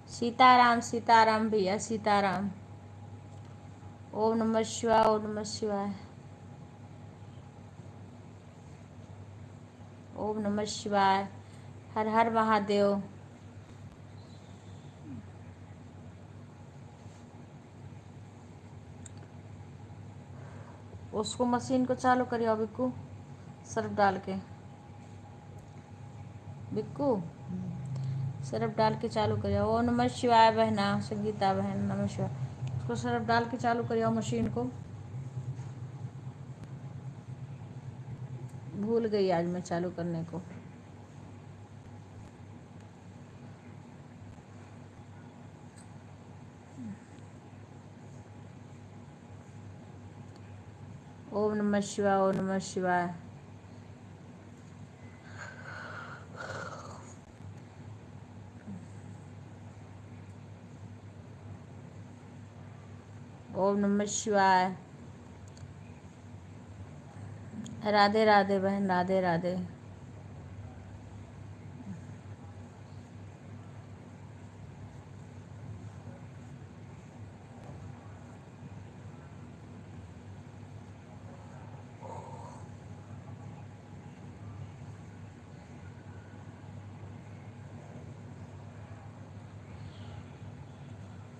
Speaker 1: सीताराम सीताराम भैया सीताराम। ओम नमः शिवाय, ओम नमः शिवाय। ओम नमः शिवाय। हर हर महादेव। उसको मशीन को चालू करिए बिक्कू, सरफ डाल के। बिक्कू सरफ डाल के चालू करिए। ओम नमः शिवाय बहना संगीता बहन, नमः शिवाय। उसको सरफ डाल के चालू करिए मशीन को। भूल गई आज मैं चालू करने को। ओम नमः शिवाय, ओम नमः शिवाय। ओम नमः शिवाय। राधे राधे बहन, राधे राधे।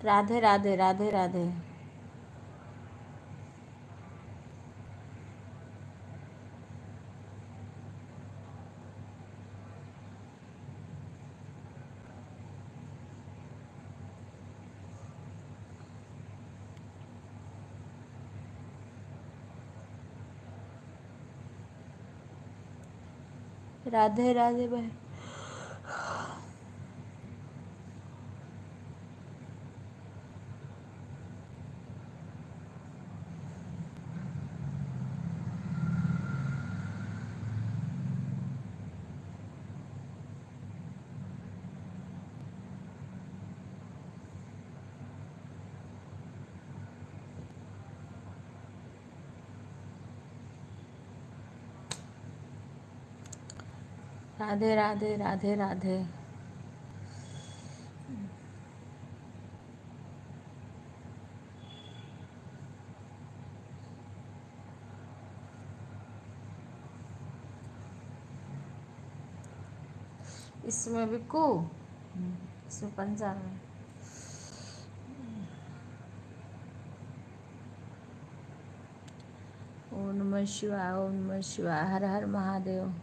Speaker 1: राधे राधे राधे राधे। राधे राधे बहन। राधे राधे राधे राधे। इसमें बिक्कू, इसमें पंजा में। ओम नमः शिवाय, ओम नमः शिवाय। हर हर महादेव।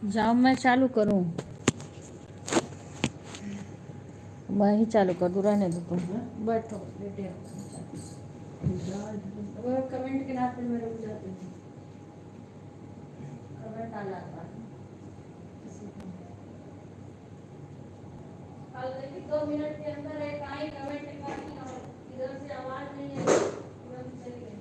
Speaker 1: जाओ मैं चालू करूं। मैं ही चालू कर दूँ, रहने दो तुम। बैठो लेटे वो कमेंट के नाते में रुक जाते थे। कमेंट आ जाता है। कल देखिए 2 मिनट के अंदर एक आई कमेंट करनी और इधर से आवाज नहीं है, तुरंत चली गई।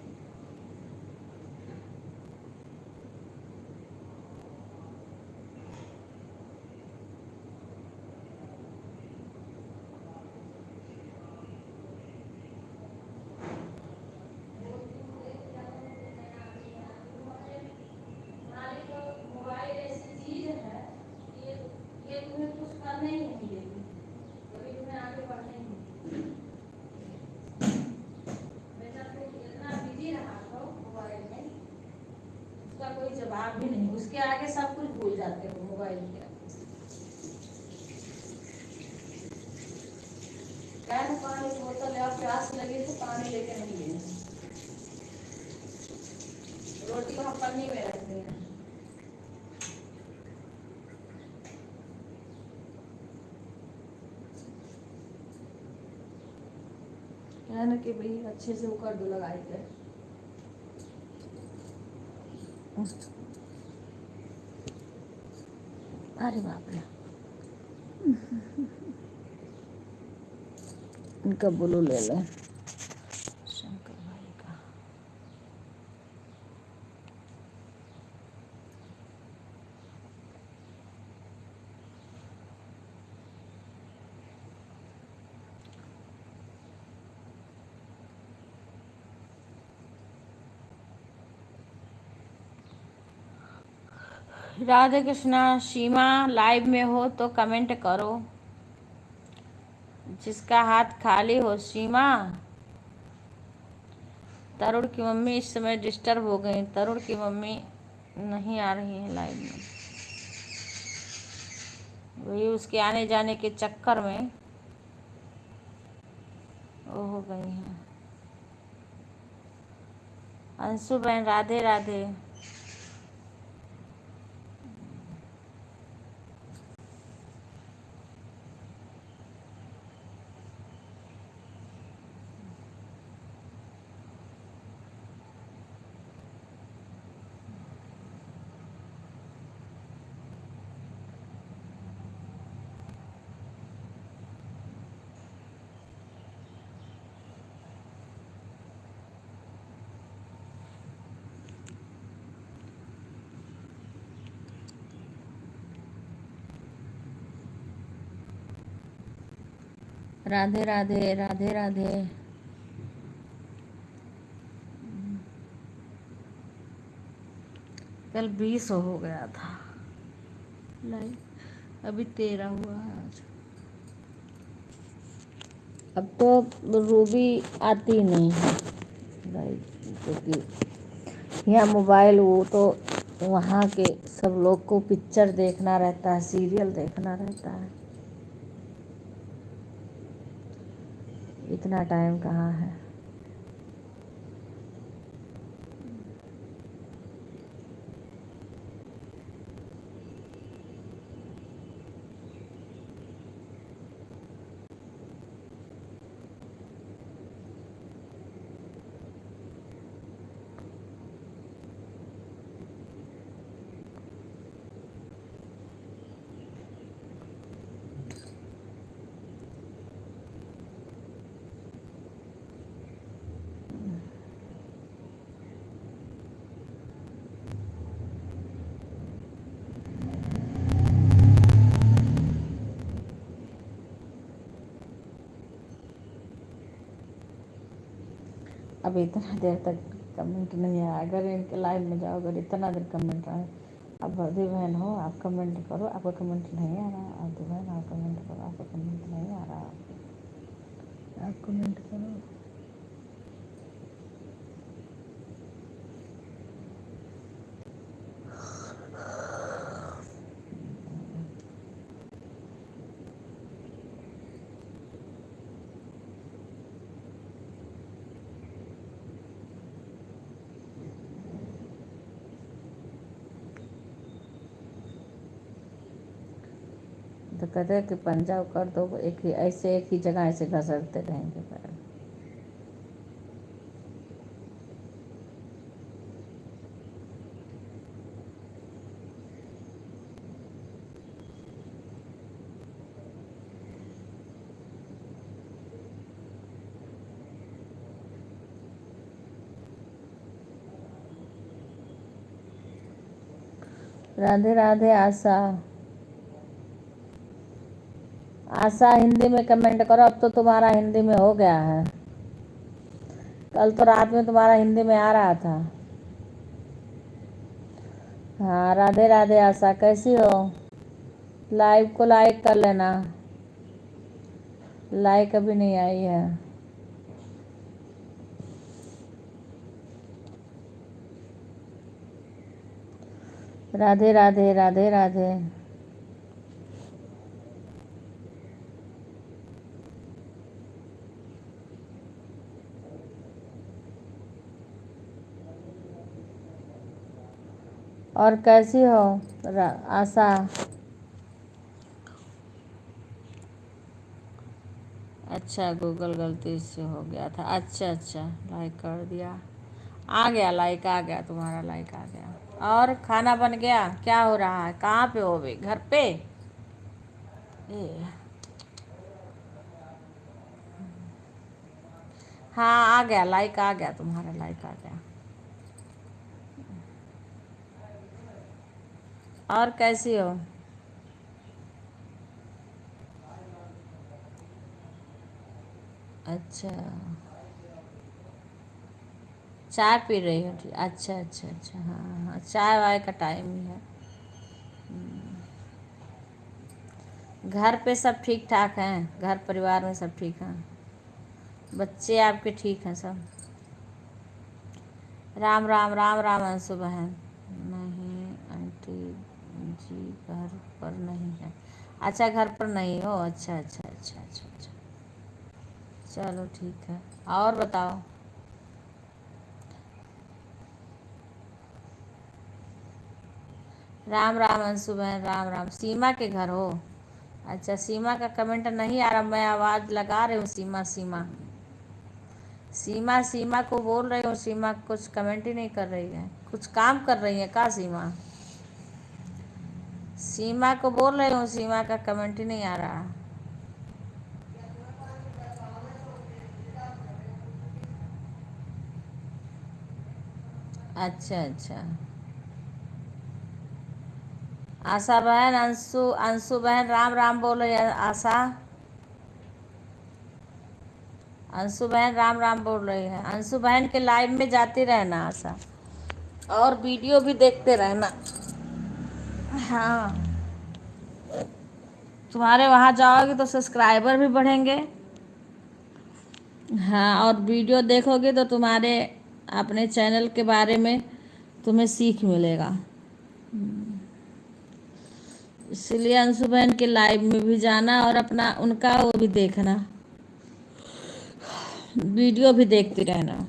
Speaker 1: आप भी नहीं, उसके आगे सब कुछ भूल जाते हो मोबाइल के आगे। क्या तो पानी की बोतल है, प्यास लगी तो पानी लेके नहीं गए। रोटी को हम पन्नी में रखते हैं। है ना कि भाई अच्छे से वो कर दो लगाई के। अरे बाप रे, इनका बोलो ले लें शंकर भाई का। राधे कृष्णा। सीमा लाइव में हो तो कमेंट करो, जिसका हाथ खाली हो। सीमा, तरुण की मम्मी इस समय डिस्टर्ब हो गई। तरुण की मम्मी नहीं आ रही है लाइव में, वही उसके आने जाने के चक्कर में वो हो गई है। अंशु बहन राधे राधे। राधे राधे राधे राधे। कल 20 हो गया था लाइव, अभी 13 हुआ है आज। अब तो रूबी आती नहीं है लाइव, क्योंकि यहाँ मोबाइल वो तो वहाँ के सब लोग को पिक्चर देखना रहता है, सीरियल देखना रहता है, इतना टाइम कहाँ है। अब इतना देर तक कमेंट नहीं आया। अगर इनके लाइव में जाओ, अगर इतना देर कमेंट आए, आप बदी बहन हो, आप कमेंट करो। आपका कमेंट नहीं आ रहा, आप बहन आप कमेंट करो। आपका कमेंट नहीं आ रहा, आप कमेंट करो। तो कहते हैं कि पंजाब कर दो, एक ही जगह ऐसे घसरते रहेंगे पैर। राधे राधे। आशा, आशा हिंदी में कमेंट करो। अब तो तुम्हारा हिंदी में हो गया है, कल तो रात में तुम्हारा हिंदी में आ रहा था। हाँ राधे राधे। आशा कैसी हो? लाइव को लाइक कर लेना, लाइक अभी नहीं आई है। राधे राधे राधे राधे। और कैसी हो आशा? अच्छा, गूगल गलती से हो गया था। अच्छा अच्छा, लाइक कर दिया, आ गया लाइक, आ गया तुम्हारा लाइक आ गया। और खाना बन गया? क्या हो रहा है? कहाँ पे हो अभी? घर पे? हाँ आ गया लाइक, आ गया तुम्हारा लाइक आ गया। और कैसी हो? अच्छा, चाय पी रही हो? ठीक, अच्छा अच्छा अच्छा, हाँ हाँ, चाय वाय का टाइम ही है। घर पे सब ठीक ठाक हैं? घर परिवार में सब ठीक हैं? बच्चे आपके ठीक हैं सब? राम राम राम राम अंशु बहन। नहीं आंटी जी घर पर नहीं है। अच्छा, घर पर नहीं हो? अच्छा अच्छा अच्छा अच्छा अच्छा, चलो ठीक है। और बताओ। राम राम अंशु बहन, राम राम। सीमा के घर हो? अच्छा, सीमा का कमेंट नहीं आ रहा, मैं आवाज़ लगा रही हूँ। सीमा सीमा सीमा सीमा को बोल रही हूँ, सीमा कुछ कमेंट ही नहीं कर रही है। कुछ काम कर रही है का सीमा? सीमा को बोल रही हूँ, सीमा का कमेंट ही नहीं आ रहा। अच्छा अच्छा, आशा बहन, अंशु अंशु बहन राम राम बोल रही है। आशा, अंशु बहन राम राम बोल रही है। अंशु बहन के लाइव में जाती रहना आशा, और वीडियो भी देखते रहना। हाँ, तुम्हारे वहाँ जाओगे तो सब्सक्राइबर भी बढ़ेंगे। हाँ, और वीडियो देखोगे तो तुम्हारे अपने चैनल के बारे में तुम्हें सीख मिलेगा। इसलिए अंशु बहन के लाइव में भी जाना और अपना उनका वो भी देखना, वीडियो भी देखते रहना।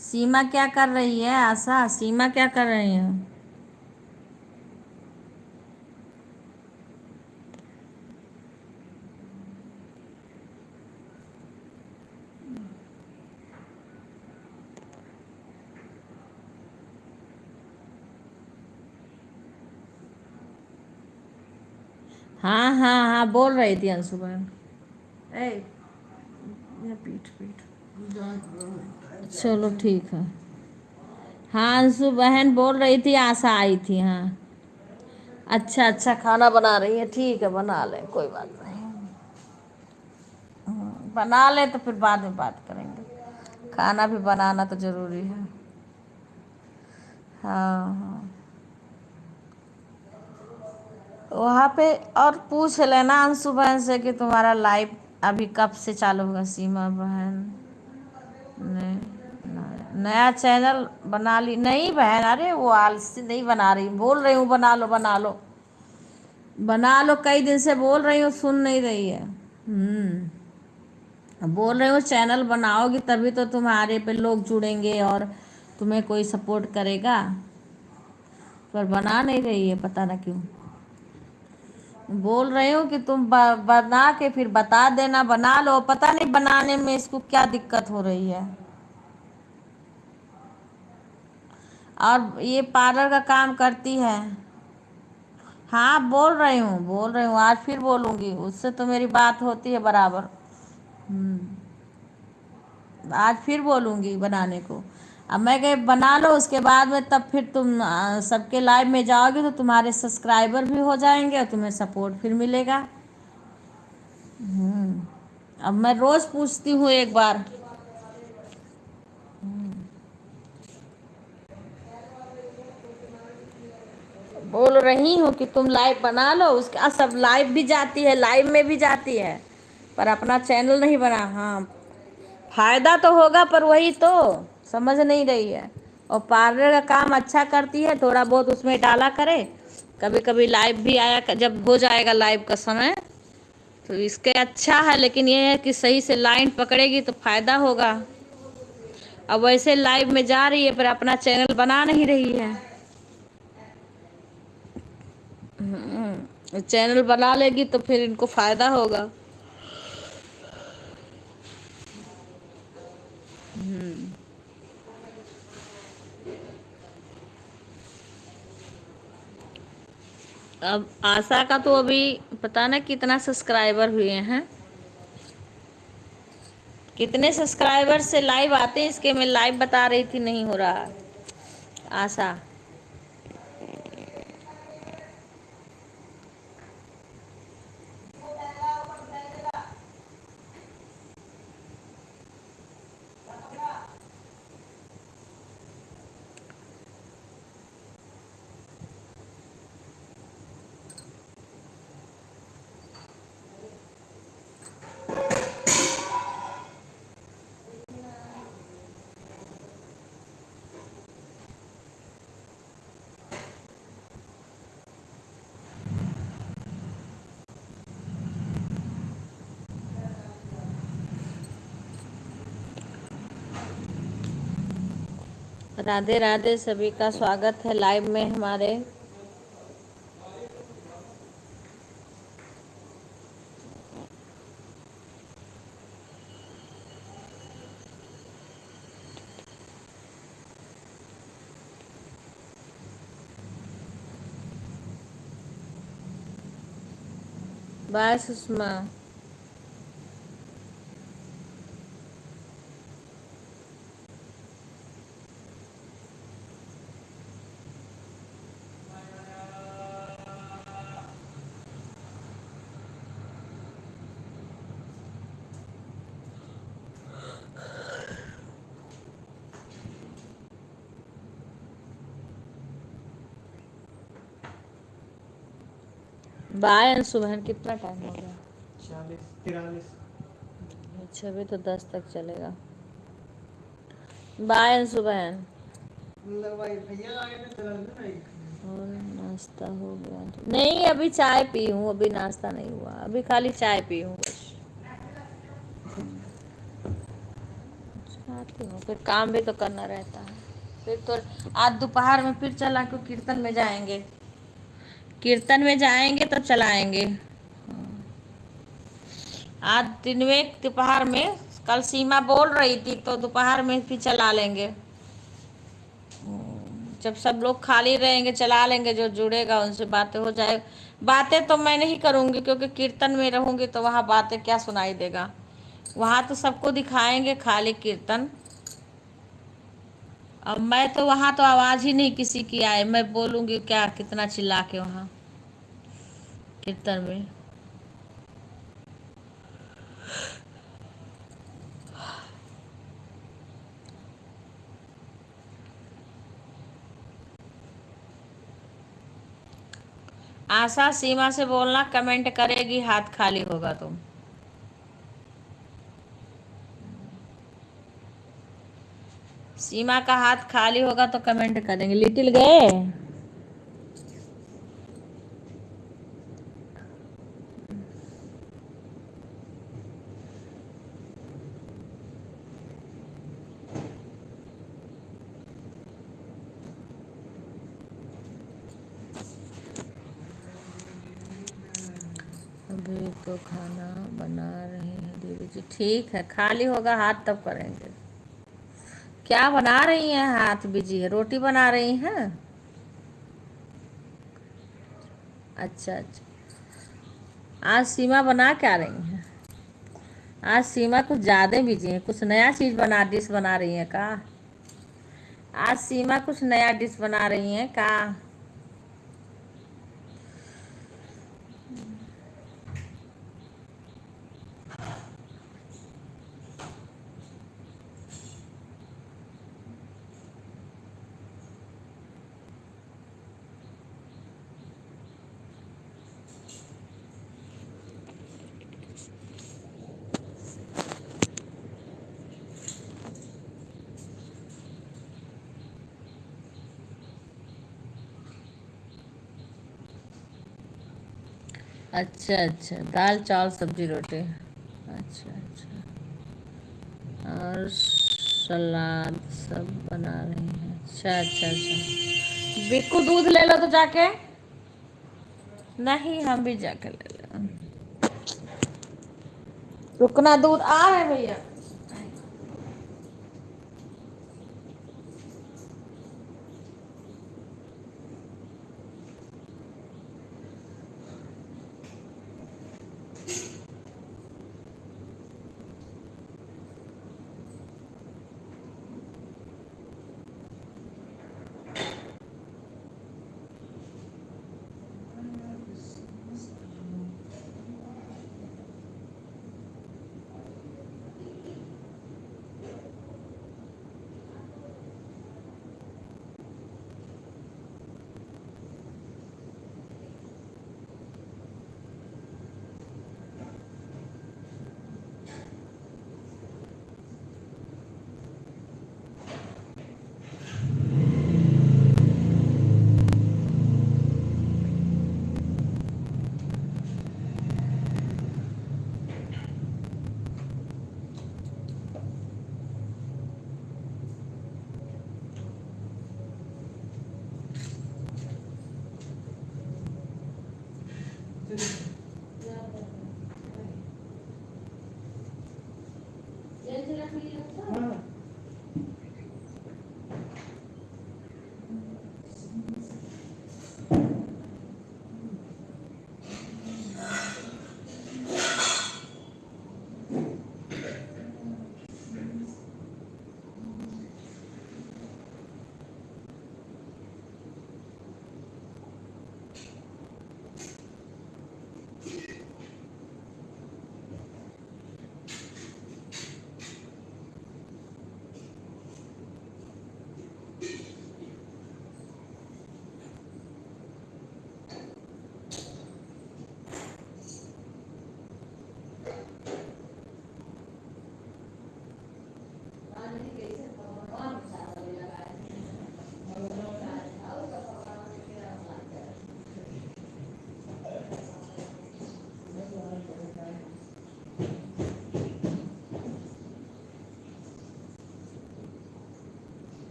Speaker 1: सीमा क्या कर रही है? आशा, सीमा क्या कर रही है? हाँ हाँ हाँ, बोल रही थी अंशु बहन। ए, ये पीठ पीठ, चलो ठीक है। हाँ, अंशु बहन बोल रही थी, आशा आई थी। हाँ, अच्छा अच्छा, खाना बना रही है। ठीक है, बना ले, कोई बात नहीं। बना ले तो फिर बाद में बात करेंगे। खाना भी बनाना तो ज़रूरी है। हाँ हाँ, वहाँ पे और पूछ लेना अंशु बहन से कि तुम्हारा लाइव अभी कब से चालू होगा। सीमा बहन ने नया चैनल बना ली? नहीं बहन, अरे वो आलसी नहीं बना रही, बोल रही हूँ बना लो बना लो बना लो, कई दिन से बोल रही हूँ, सुन नहीं रही है। बोल रही हूँ चैनल बनाओगी तभी तो तुम्हारे पे लोग जुड़ेंगे और तुम्हें कोई सपोर्ट करेगा, पर बना नहीं रही है, पता ना क्यों। बोल रही हूँ कि तुम बना के फिर बता देना, बना लो। पता नहीं बनाने में इसको क्या दिक्कत हो रही है। और ये पार्लर का काम करती है? हाँ, बोल रही हूँ, आज फिर बोलूँगी, उससे तो मेरी बात होती है बराबर। आज फिर बोलूँगी बनाने को। अब मैं कहे बना लो, उसके बाद में तब फिर तुम सबके लाइव में जाओगे तो तुम्हारे सब्सक्राइबर भी हो जाएंगे और तुम्हें सपोर्ट फिर मिलेगा। अब मैं रोज़ पूछती हूँ एक बार। बोल रही हूँ कि तुम लाइव बना लो, उसका सब लाइव भी जाती है, लाइव में भी जाती है। पर अपना चैनल नहीं बना। हाँ, फायदा तो होगा, पर वही तो समझ नहीं रही है। और पार्लर का काम अच्छा करती है, थोड़ा बहुत उसमें डाला करे, कभी कभी लाइव भी आया जब हो जाएगा लाइव का समय तो इसके अच्छा है। लेकिन ये है कि सही से लाइन पकड़ेगी तो फायदा होगा। अब वैसे लाइव में जा रही है पर अपना चैनल बना नहीं रही है। चैनल बना लेगी तो फिर इनको फायदा होगा। अब आशा का तो अभी पता ना कितना सब्सक्राइबर हुए हैं, कितने सब्सक्राइबर से लाइव आते हैं इसके। मैं लाइव बता रही थी नहीं हो रहा। आशा राधे राधे, सभी का स्वागत है लाइव में हमारे। बाय सुषमा। बाय अंशु बहन, कितना टाइम हो गया?
Speaker 2: 40 43।
Speaker 1: अच्छा, अभी तो 10 तक चलेगा। बाय अंशु बहन।
Speaker 2: मतलब भाई भैया आगे तो चला ना भाई।
Speaker 1: और नाश्ता हो गया? नहीं, अभी चाय पी हूँ, अभी नाश्ता नहीं हुआ, अभी खाली चाय पी हूँ बस। चाहती हूँ, फिर काम भी तो करना रहता है। फिर तो आज दोपहर में फिर चला के कीर्तन में जाएंगे, कीर्तन में जाएंगे तब चलाएंगे। आज दिन में दोपहर में, कल सीमा बोल रही थी तो दोपहर में फिर चला लेंगे। जब सब लोग खाली रहेंगे चला लेंगे, जो जुड़ेगा उनसे बातें हो जाए। बातें तो मैं नहीं करूँगी क्योंकि कीर्तन में रहूँगी तो वहाँ बातें क्या सुनाई देगा। वहाँ तो सबको दिखाएंगे खाली कीर्तन। अब मैं तो वहाँ तो आवाज़ ही नहीं किसी की आए, मैं बोलूँगी क्या कितना चिल्ला के वहाँ कीर्तन में। आशा सीमा से बोलना कमेंट करेगी हाथ खाली होगा तो। सीमा का हाथ खाली होगा तो कमेंट करेंगे। लिटिल गए? अभी तो खाना बना रहे हैं दीदी जी। ठीक है, खाली होगा हाथ तब करेंगे। क्या बना रही हैं? हाथ बिजी है, रोटी बना रही हैं? अच्छा अच्छा। आज सीमा बना क्या रही हैं? आज सीमा कुछ ज़्यादा बिजी है, कुछ नया चीज़ बना डिश बना रही हैं का? आज सीमा कुछ नया डिश बना रही हैं का? अच्छा अच्छा, दाल चावल सब्जी रोटी। अच्छा अच्छा, और सलाद सब बना रही हैं। अच्छा अच्छा अच्छा, बिक्कू दूध ले लो तो जाके। नहीं, हम भी जाके ले लो। रुकना, दूध आ रहा है भैया।
Speaker 2: हाँ।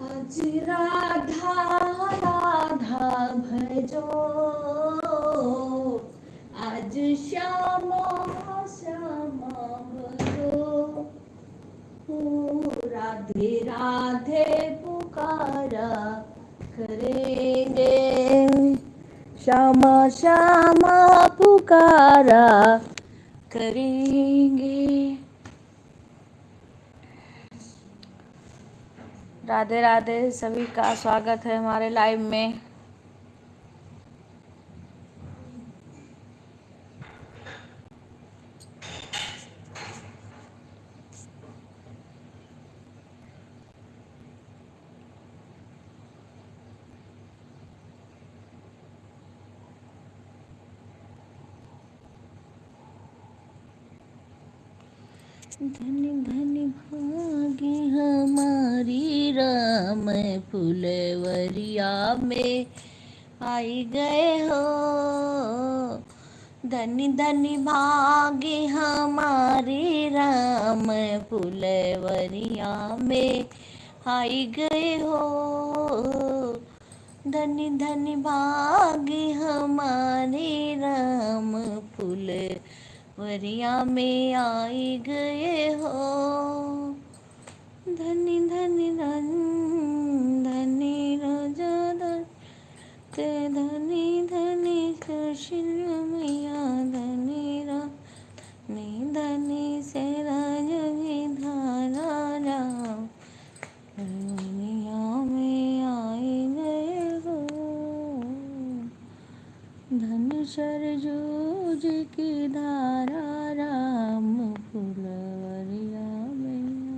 Speaker 1: आज राधा राधा भजो, आज श्यामा श्यामा भजो, राधे राधे पुकारा करेंगे, श्यामा श्यामा पुकारा करेंगे। राधे राधे, सभी का स्वागत है हमारे लाइव में। धन्य धन्य भागी हमारी, राम फुलवरिया में आई गए हो। धन्य धन्य भागी हमारी, राम फुलवरिया में आई गए हो। धन्य धन्य भागी हमारे, राम फुलवरिया में आई गए हो। धन्य धन्य धन्य राजा ते, धन्य धन्य सुशील मैया, धन्य रानी धन्य से राज विधारा, राम दुनिया में आए गए हो। धन सरजूज की धारा, राम फुलवरिया में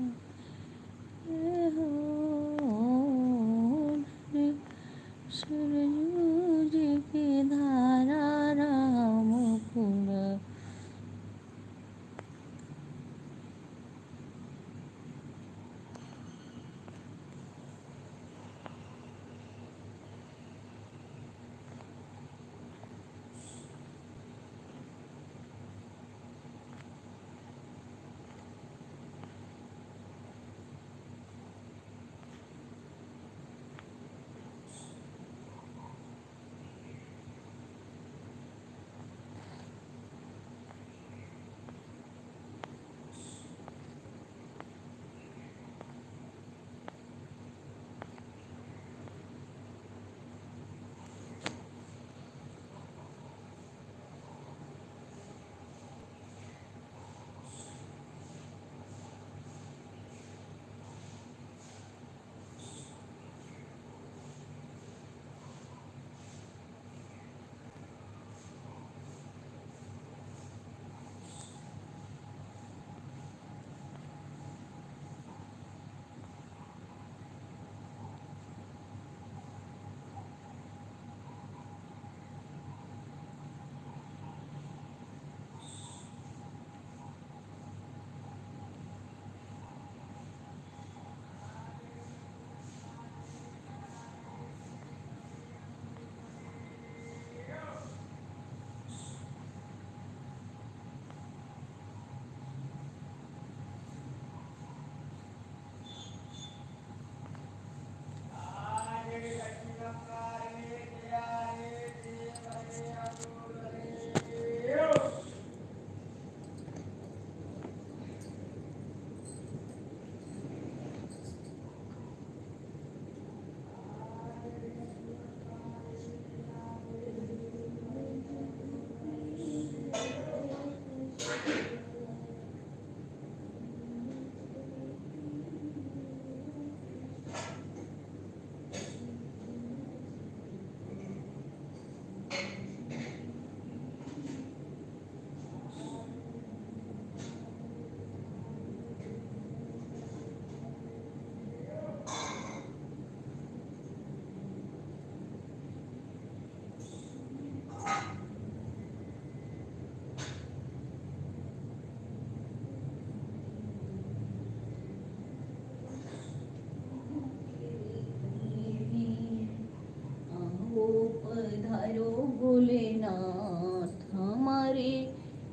Speaker 1: भोलेनाथ हमारे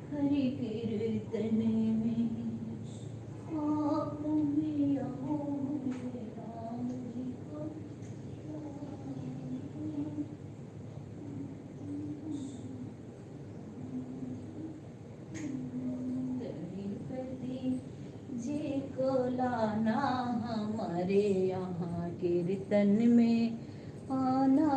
Speaker 1: हरि कीर्तन में आप मेरा राम जी को गणपति जी को लाना हमारे यहाँ कीर्तन में आना।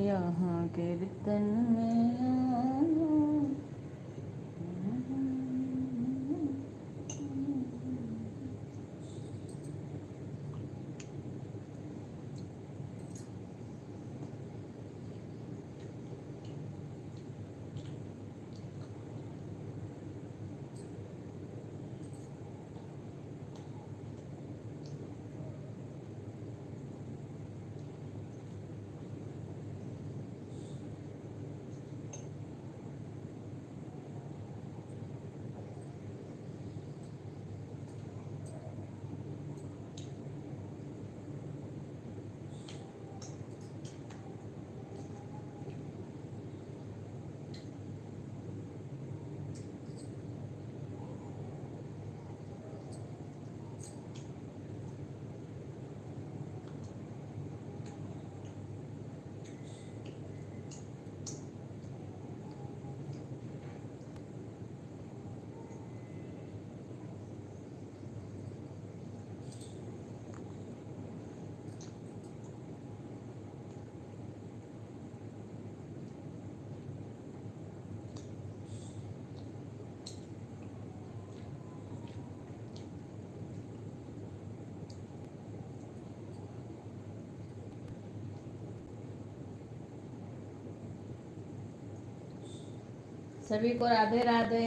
Speaker 1: यहाँ कीर्तन में आना। सभी को राधे राधे।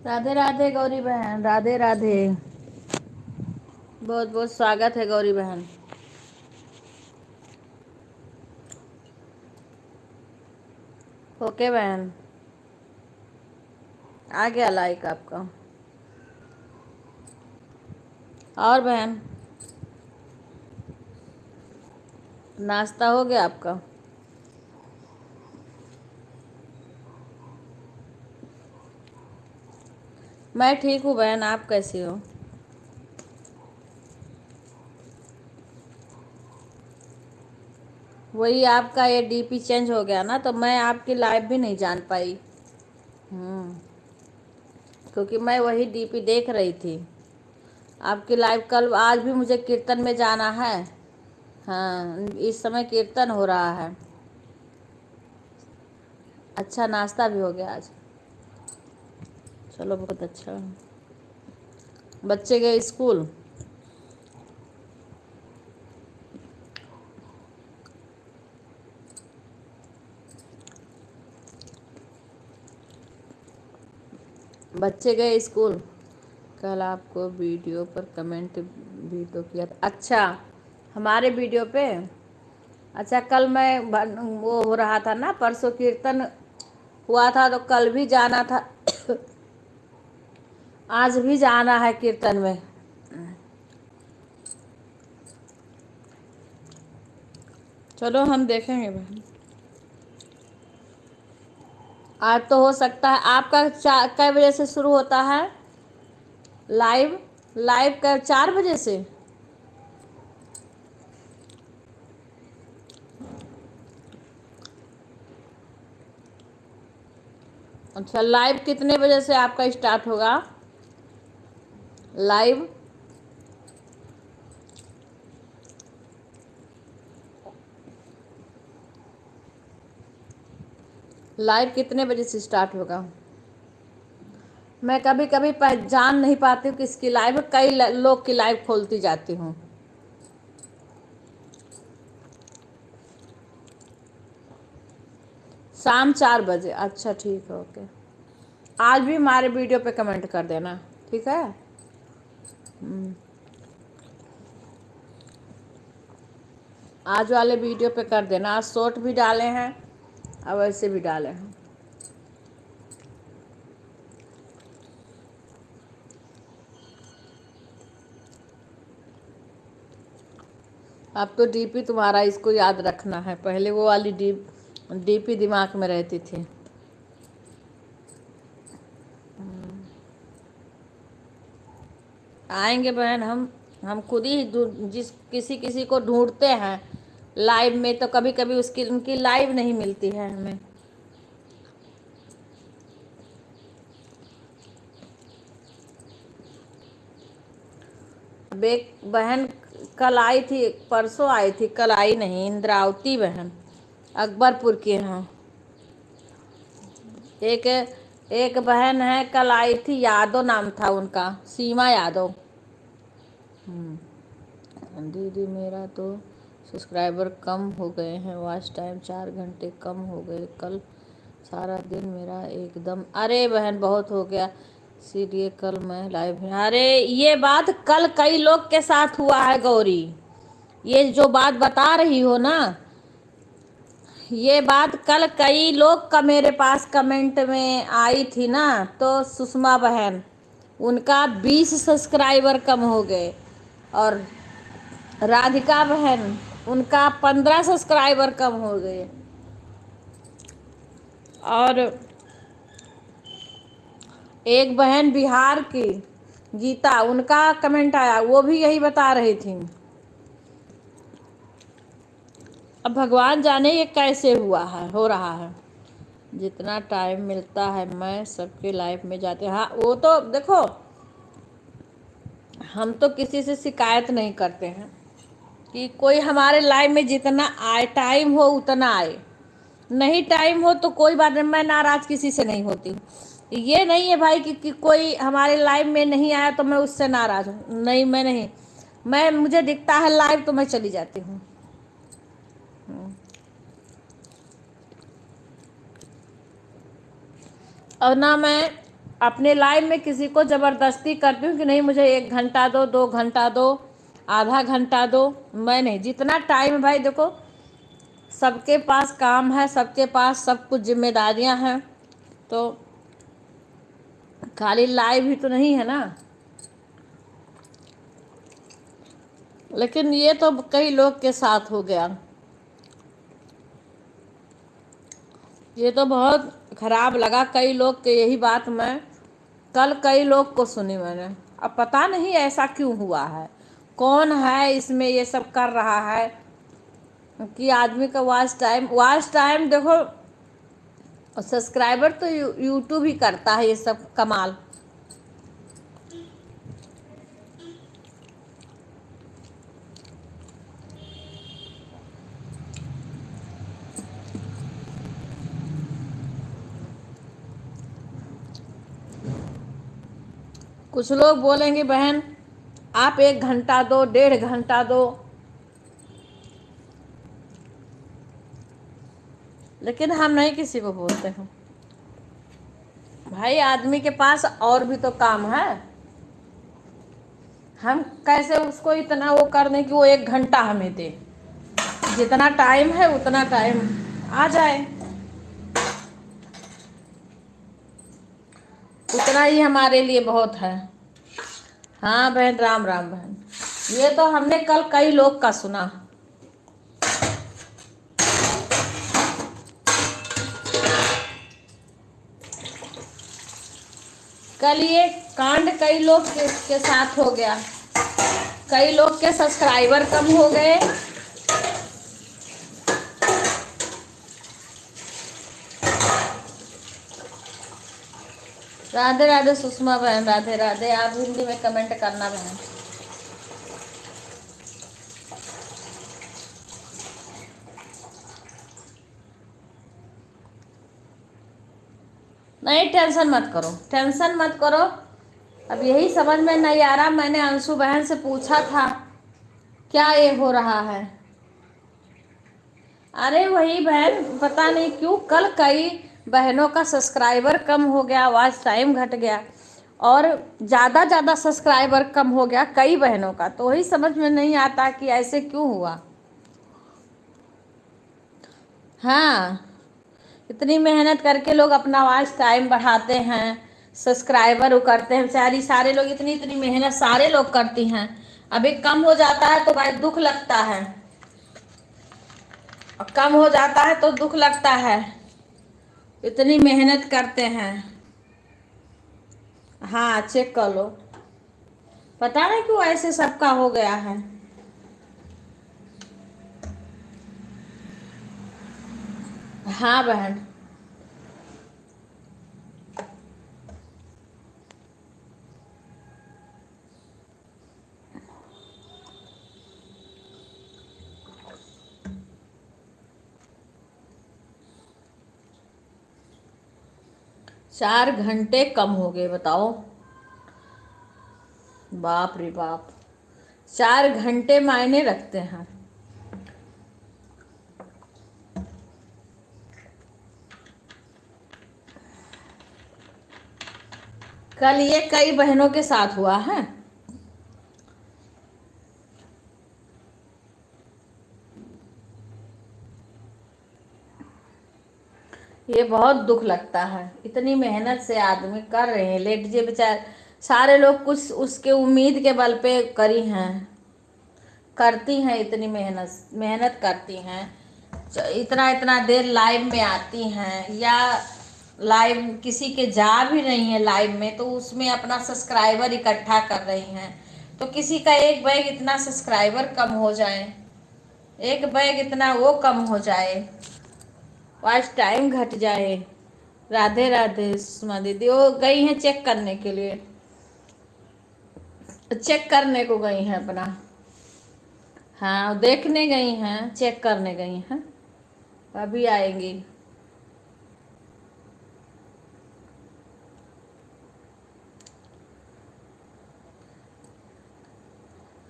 Speaker 1: राधे राधे गौरी बहन, राधे राधे। बहुत बहुत स्वागत है गौरी बहन। ओके बहन, आ गया लाइक आपका। और बहन नाश्ता हो गया आपका? मैं ठीक हूँ बहन, आप कैसी हो? वही आपका ये डीपी चेंज हो गया ना, तो मैं आपकी लाइव भी नहीं जान पाई। क्योंकि मैं वही डीपी देख रही थी, आपकी लाइव कल आज भी मुझे कीर्तन में जाना है। हाँ, इस समय कीर्तन हो रहा है। अच्छा नाश्ता भी हो गया आज, चलो बहुत अच्छा। बच्चे गए स्कूल। बच्चे गए स्कूल। कल आपको वीडियो पर कमेंट भी तो किया था। अच्छा, हमारे वीडियो पे। अच्छा, कल मैं वो हो रहा था ना, परसों कीर्तन हुआ था तो कल भी जाना था। आज भी जाना है कीर्तन में। चलो हम देखेंगे बहन। आज तो हो सकता है आपका कै बजे से शुरू होता है लाइव? लाइव का 4 बजे से। अच्छा, लाइव कितने बजे से आपका स्टार्ट होगा लाइव? लाइव कितने बजे से स्टार्ट होगा? मैं कभी कभी पहचान नहीं पाती हूँ किसकी लाइव, कई लोग की लाइव खोलती जाती हूँ। शाम 4 बजे, अच्छा ठीक है, ओके। आज भी हमारे वीडियो पे कमेंट कर देना, ठीक है। आज वाले वीडियो पे कर देना। आज शॉर्ट भी डाले हैं और वैसे भी डाले हैं। अब तो डीपी तुम्हारा इसको याद रखना है, पहले वो वाली डीपी दिमाग में रहती थी। आएंगे बहन, हम खुद ही जिस किसी किसी को ढूंढते हैं लाइव में, तो कभी कभी उसकी उनकी लाइव नहीं मिलती है हमें। अब एक बहन कल आई थी, परसों आई थी, कल आई नहीं, इंद्रावती बहन, अकबरपुर की। हाँ, एक एक बहन है कल आई थी, यादव नाम था उनका, सीमा यादव। दीदी मेरा तो सब्सक्राइबर कम हो गए हैं, वॉच टाइम 4 घंटे कम हो गए, कल सारा दिन मेरा एकदम। अरे बहन बहुत हो गया, इसीलिए कल मैं लाइव में। अरे ये बात कल कई लोग के साथ हुआ है गौरी, ये जो बात बता रही हो ना, ये बात कल कई लोग का मेरे पास कमेंट में आई थी ना। तो सुषमा बहन, उनका 20 सब्सक्राइबर कम हो गए, और राधिका बहन, उनका 15 सब्सक्राइबर कम हो गए, और एक बहन बिहार की गीता, उनका कमेंट आया, वो भी यही बता रही थी। अब भगवान जाने ये कैसे हुआ है, हो रहा है। जितना टाइम मिलता है मैं सबके लाइफ में जाते। हाँ, वो तो देखो, हम तो किसी से शिकायत नहीं करते हैं कि कोई हमारे लाइफ में जितना आए, टाइम हो उतना आए, नहीं टाइम हो तो कोई बात नहीं, मैं नाराज किसी से नहीं होती। ये नहीं है भाई कि कोई हमारे लाइफ में नहीं आया तो मैं उससे नाराज हूँ, नहीं, मैं नहीं, मैं मुझे दिखता है लाइव तो मैं चली जाती हूँ। और ना मैं अपने लाइफ में किसी को ज़बरदस्ती करती हूँ कि नहीं मुझे 1 घंटा दो, 2 घंटा दो, आधा घंटा दो। मैं नहीं, जितना टाइम भाई देखो, सबके पास काम है, सबके पास सब कुछ जिम्मेदारियां हैं, तो खाली लाइव ही तो नहीं है ना। लेकिन ये तो कई लोग के साथ हो गया, ये तो बहुत खराब लगा। कई लोग के यही बात मैं कल कई लोग को सुनी मैंने। अब पता नहीं ऐसा क्यों हुआ है, कौन है इसमें ये सब कर रहा है कि आदमी का वॉच टाइम देखो, सब्सक्राइबर तो यूट्यूब ही करता है ये सब कमाल। कुछ लोग बोलेंगे बहन आप 1 घंटा दो, 1.5 घंटा दो, लेकिन हम नहीं किसी को बोलते हैं भाई। आदमी के पास और भी तो काम है। हम कैसे उसको इतना वो कर दें कि वो 1 घंटा हमें दे। जितना टाइम है उतना टाइम आ जाए, उतना ही हमारे लिए बहुत है। हाँ बहन, राम राम बहन। ये तो हमने कल कई लोग का सुना। कल ये कांड कई लोग के साथ हो गया। कई लोग के सब्सक्राइबर कम हो गए। राधे राधे सुषमा बहन, राधे राधे। आप हिंदी में कमेंट करना बहन। नहीं टेंशन मत करो, टेंशन मत करो। अब यही समझ में नहीं आ रहा। मैंने अंशु बहन से पूछा था क्या ये हो रहा है। अरे वही बहन, पता नहीं क्यों कल कई बहनों का सब्सक्राइबर कम हो गया, वॉच टाइम घट गया, और ज़्यादा सब्सक्राइबर कम हो गया कई बहनों का। तो वही समझ में नहीं आता कि ऐसे क्यों हुआ। हाँ, इतनी मेहनत करके लोग अपना वॉच टाइम बढ़ाते हैं, सब्सक्राइबर वो करते हैं। बेचारी सारे लोग इतनी इतनी मेहनत सारे लोग करती हैं, अभी कम हो जाता है तो भाई दुख लगता है। और कम हो जाता है तो दुख लगता है। इतनी मेहनत करते हैं। हाँ चेक कर लो। पता नहीं क्यों ऐसे सबका हो गया है। हाँ बहन, चार घंटे कम हो गए बताओ। बाप रे बाप, 4 घंटे मायने रखते हैं। कल ये कई बहनों के साथ हुआ है। ये बहुत दुख लगता है। इतनी मेहनत से आदमी कर रहे हैं, लेट जे बेचारे सारे लोग कुछ उसके उम्मीद के बल पे करी हैं, करती हैं, इतनी मेहनत मेहनत करती हैं। इतना इतना देर लाइव में आती हैं, या लाइव किसी के जा भी रही हैं लाइव में, तो उसमें अपना सब्सक्राइबर इकट्ठा कर रही हैं। तो किसी का एक बैग इतना सब्सक्राइबर कम हो जाए, एक बैग इतना वो कम हो जाए, वॉच टाइम घट जाए। राधे राधे सुषमा दीदी, वो गई हैं चेक करने के लिए, चेक करने को गई हैं अपना। हाँ देखने गई हैं, चेक करने गई हैं, अभी आएंगी।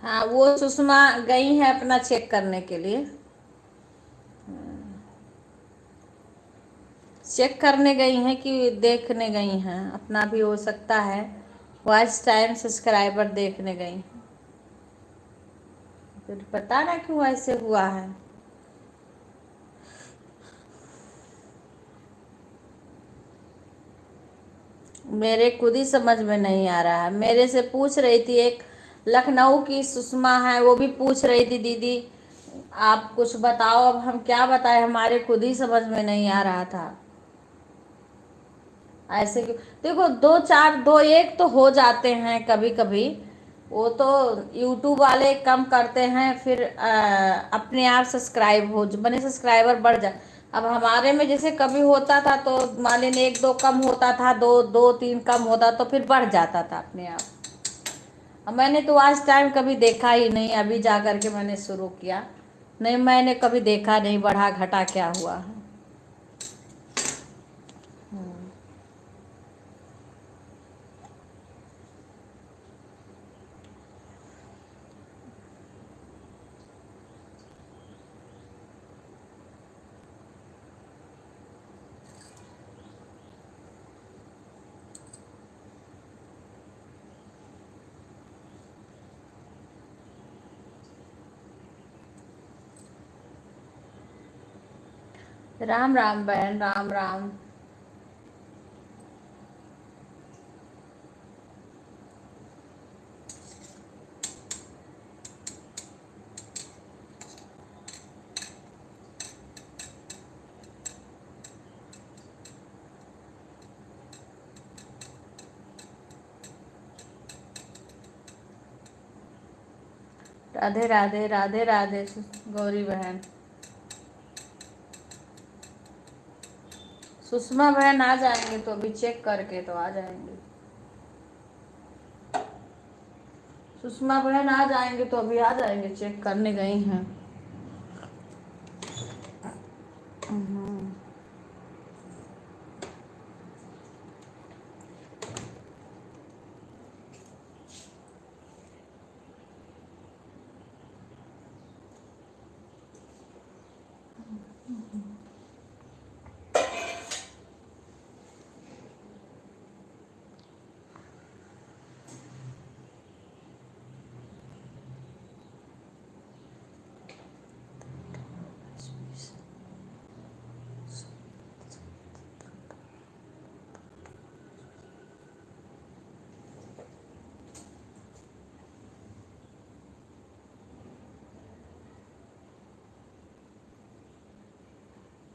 Speaker 1: हाँ वो सुषमा गई हैं अपना चेक करने के लिए, चेक करने गई हैं कि देखने गई हैं, अपना भी हो सकता है वॉच टाइम सब्सक्राइबर देखने गई। फिर पता ना क्यों ऐसे हुआ है। मेरे खुद ही समझ में नहीं आ रहा है। मेरे से पूछ रही थी एक लखनऊ की सुषमा है, वो भी पूछ रही थी दीदी आप कुछ बताओ। अब हम क्या बताएं, हमारे खुद ही समझ में नहीं आ रहा था ऐसे क्यों। देखो दो चार दो एक तो हो जाते हैं कभी कभी, वो तो यूट्यूब वाले कम करते हैं, फिर अपने आप सब्सक्राइब हो बने सब्सक्राइबर बढ़ जाए। अब हमारे में जैसे कभी होता था तो मान लीजिए 1-2 कम होता था, 2-3 कम होता तो फिर बढ़ जाता था अपने आप। अब मैंने तो आज टाइम कभी देखा ही नहीं, अभी जा कर के मैंने शुरू किया। नहीं मैंने कभी देखा नहीं बढ़ा घटा क्या हुआ है। राम राम बहन, राम राम। राधे राधे, राधे राधे गौरी बहन। सुषमा बहन आ जाएंगे तो अभी चेक करके तो आ जाएंगे। सुषमा बहन आ जाएंगे तो अभी आ जाएंगे, चेक करने गई हैं।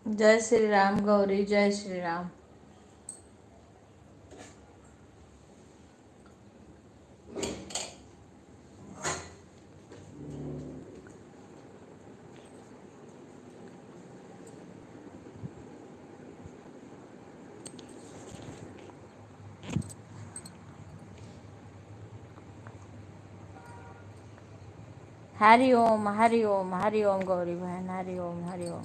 Speaker 1: जय श्री राम गौरी, जय श्री राम। हरि ओम, हरि ओम, हरि ओम गौरी बहन, हरि ओम, हरि ओम।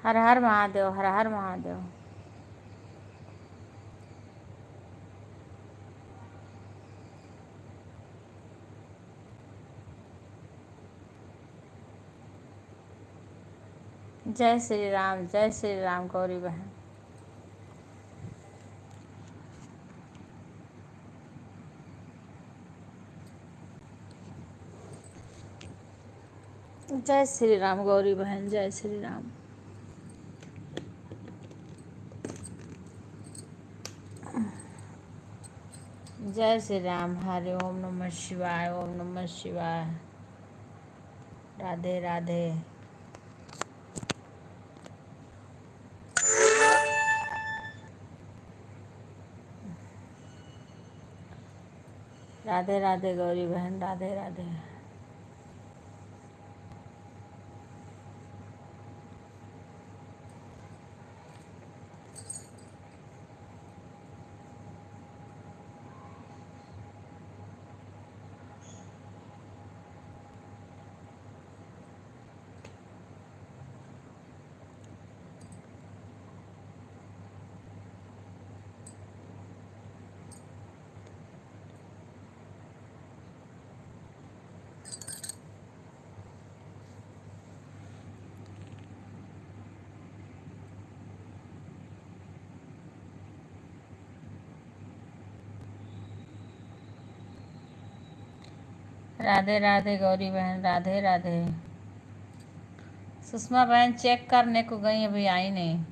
Speaker 1: हर हर महादेव, हर हर महादेव। जय श्री राम, जय श्री राम गौरी बहन। जय श्री राम गौरी बहन, जय श्री राम। जय श्री राम, हरि ओम नमः शिवाय, ओम नमः शिवाय। राधे राधे। राधे राधे गौरी बहन, राधे राधे। राधे राधे गौरी बहन, राधे राधे। सुषमा बहन चेक करने को गई, अभी आई नहीं।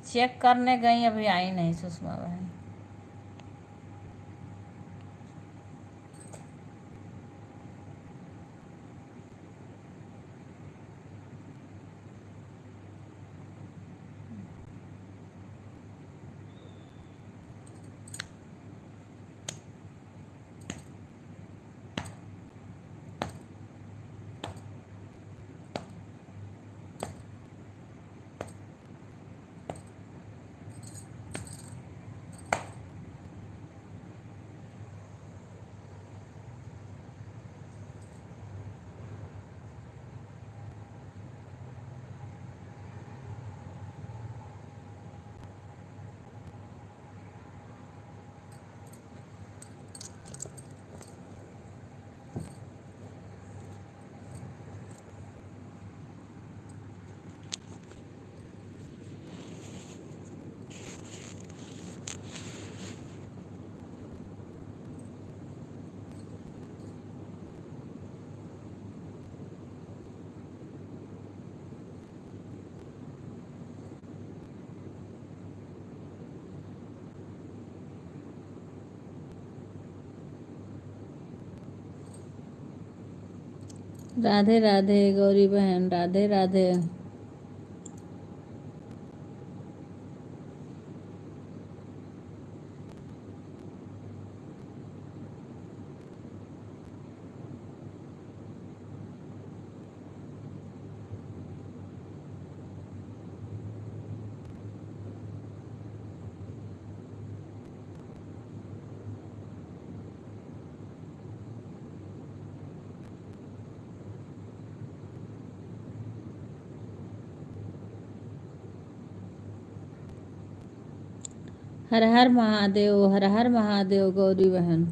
Speaker 1: चेक करने गई, अभी आई नहीं सुषमा बहन। राधे राधे गौरी बहन, राधे राधे। हर हर महादेव, हर हर महादेव गौरी बहन।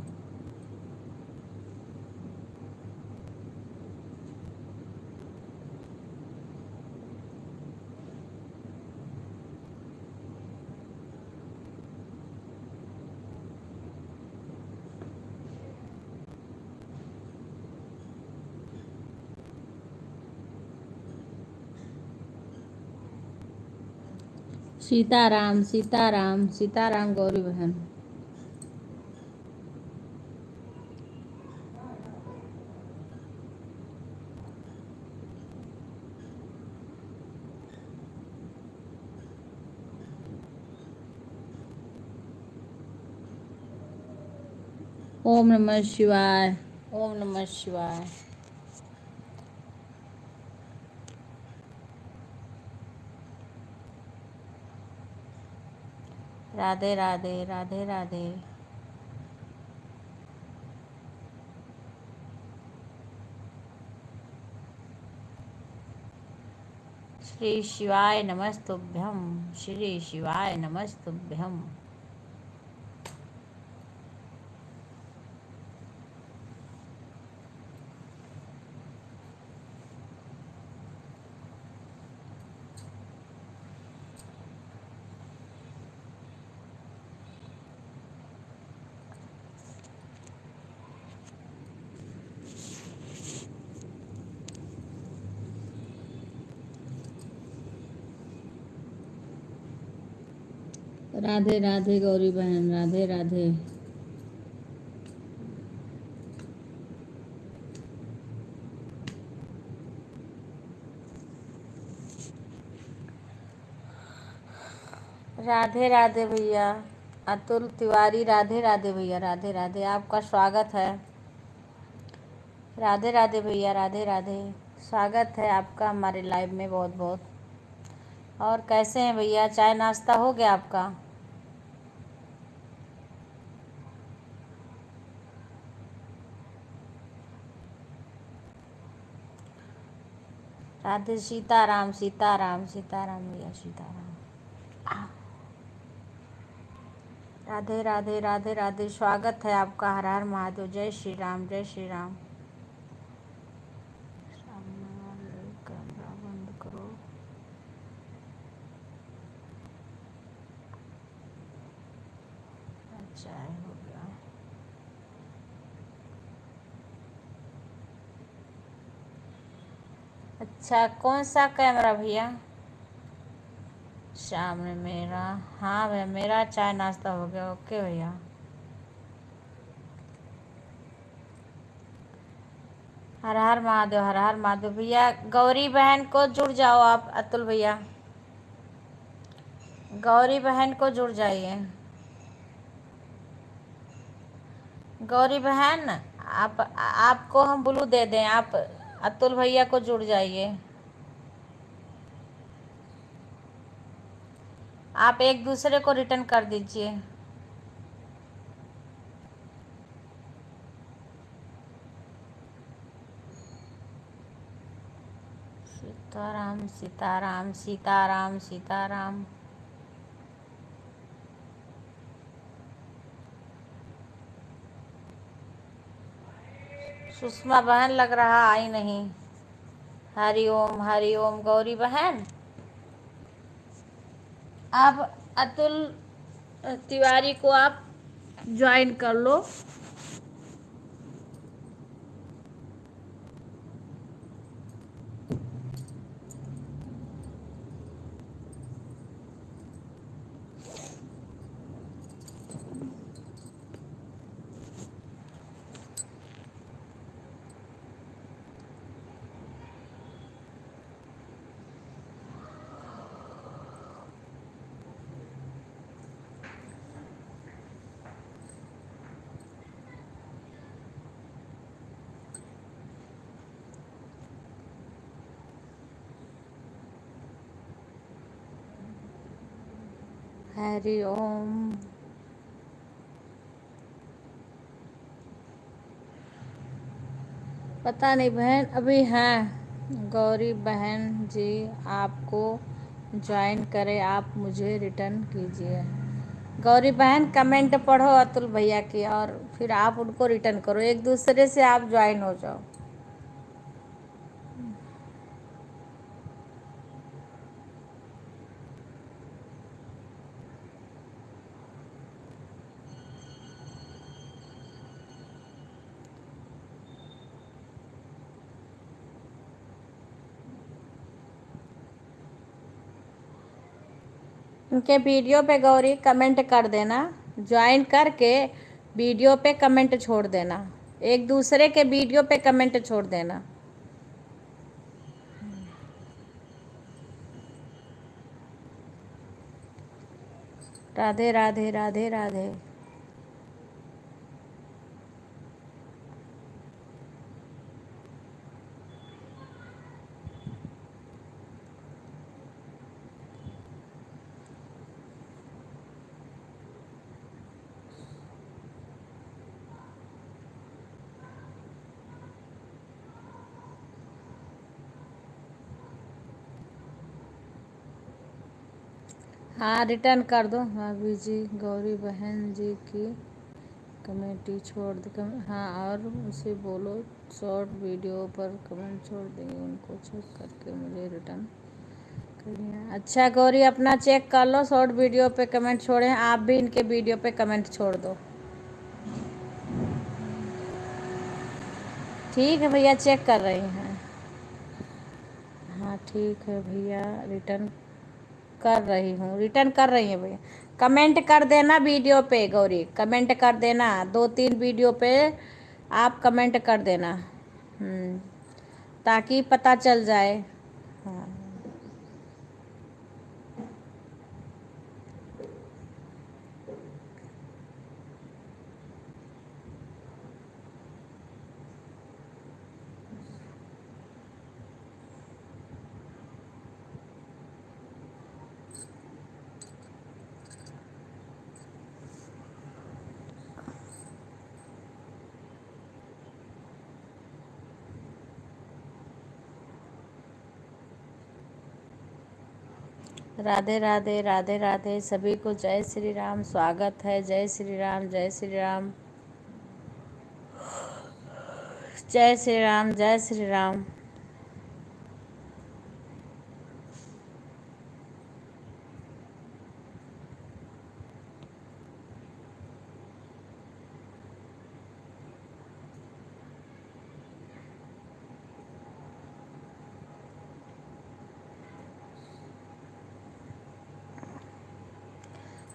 Speaker 1: सीताराम सीताराम सीताराम गौरी बहन। ओम नमः शिवाय, ओम नमः शिवाय। राधे राधे, राधे राधे। श्री शिवाय नमस्तुभ्यं, श्री शिवाय नमस्तुभ्यं। राधे राधे गौरी बहन, राधे राधे। राधे राधे भैया अतुल तिवारी, राधे राधे भैया, राधे राधे। आपका स्वागत है। राधे राधे भैया, राधे राधे। स्वागत है आपका हमारे लाइव में बहुत बहुत। और कैसे हैं भैया, चाय नाश्ता हो गया आपका? राधे सीताराम सीताराम सीताराम भैया, सीताराम। राधे राधे, राधे राधे। स्वागत है आपका। हर हर महादेव। जय श्री राम, जय श्री राम। सामने वाले कैमरा बंद करो। अच्छा हो गया। अच्छा, कौन सा कैमरा भैया? सामने मेरा। हाँ भैया, मेरा चाय नाश्ता हो गया। ओके भैया। हर हर महादेव, हर हर महादेव भैया। गौरी बहन को जुड़ जाओ आप अतुल भैया, गौरी बहन को जुड़ जाइए। गौरी बहन आपको हम ब्लू दे दें, आप अतुल भैया को जुड़ जाइए। आप एक दूसरे को रिटर्न कर दीजिए। सीताराम सीताराम सीताराम सीताराम। सुषमा बहन लग रहा आई नहीं। हरिओम हरिओम गौरी बहन। आप अतुल तिवारी को आप ज्वाइन कर लो। हरि ओम। पता नहीं बहन, अभी हैं गौरी बहन जी, आपको ज्वाइन करें, आप मुझे रिटर्न कीजिए। गौरी बहन कमेंट पढ़ो अतुल भैया की, और फिर आप उनको रिटर्न करो, एक दूसरे से आप ज्वाइन हो जाओ। उनके वीडियो पे गौरी कमेंट कर देना, ज्वाइन करके वीडियो पे कमेंट छोड़ देना, एक दूसरे के वीडियो पे कमेंट छोड़ देना। राधे राधे राधे राधे। हाँ रिटर्न कर दो भाभी जी, गौरी बहन जी की कमेंटी छोड़ दे हाँ, और उसे बोलो शॉर्ट वीडियो पर कमेंट छोड़ देंगे, उनको चेक करके मुझे रिटर्न करिए। अच्छा गौरी, अपना चेक कर लो, शॉर्ट वीडियो पे कमेंट छोड़े, आप भी इनके वीडियो पे कमेंट छोड़ दो। ठीक है भैया, चेक कर रही हैं। हाँ ठीक है भैया, रिटर्न कर रही हूँ, रिटर्न कर रही हैं भैया। कमेंट कर देना वीडियो पे गौरी, कमेंट कर देना, 2-3 वीडियो पे आप कमेंट कर देना, ताकि पता चल जाए। हाँ राधे राधे राधे राधे, सभी को जय श्री राम, स्वागत है, जय श्री राम जय श्री राम जय श्री राम जय श्री राम।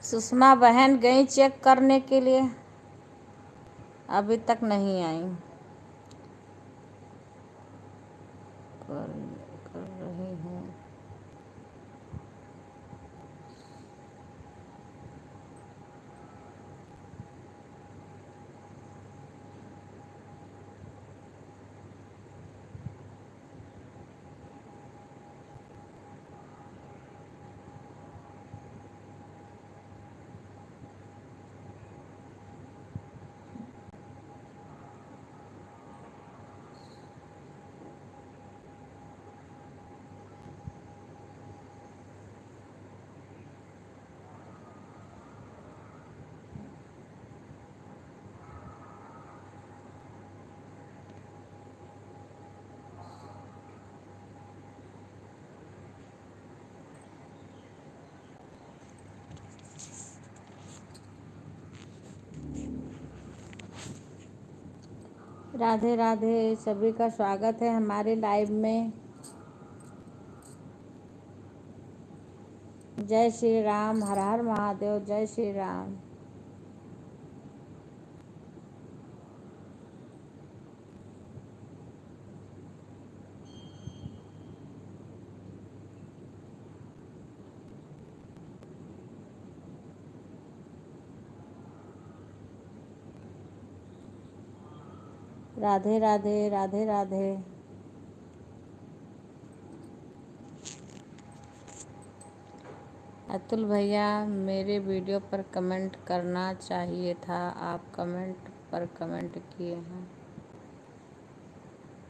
Speaker 1: सुषमा बहन गई चेक करने के लिए, अभी तक नहीं आई। कर, कर रही हूँ। राधे राधे, सभी का स्वागत है हमारे लाइव में। जय श्री राम, हर हर महादेव, जय श्री राम। राधे राधे राधे राधे। अतुल भैया मेरे वीडियो पर कमेंट करना चाहिए था, आप कमेंट पर कमेंट किए हैं।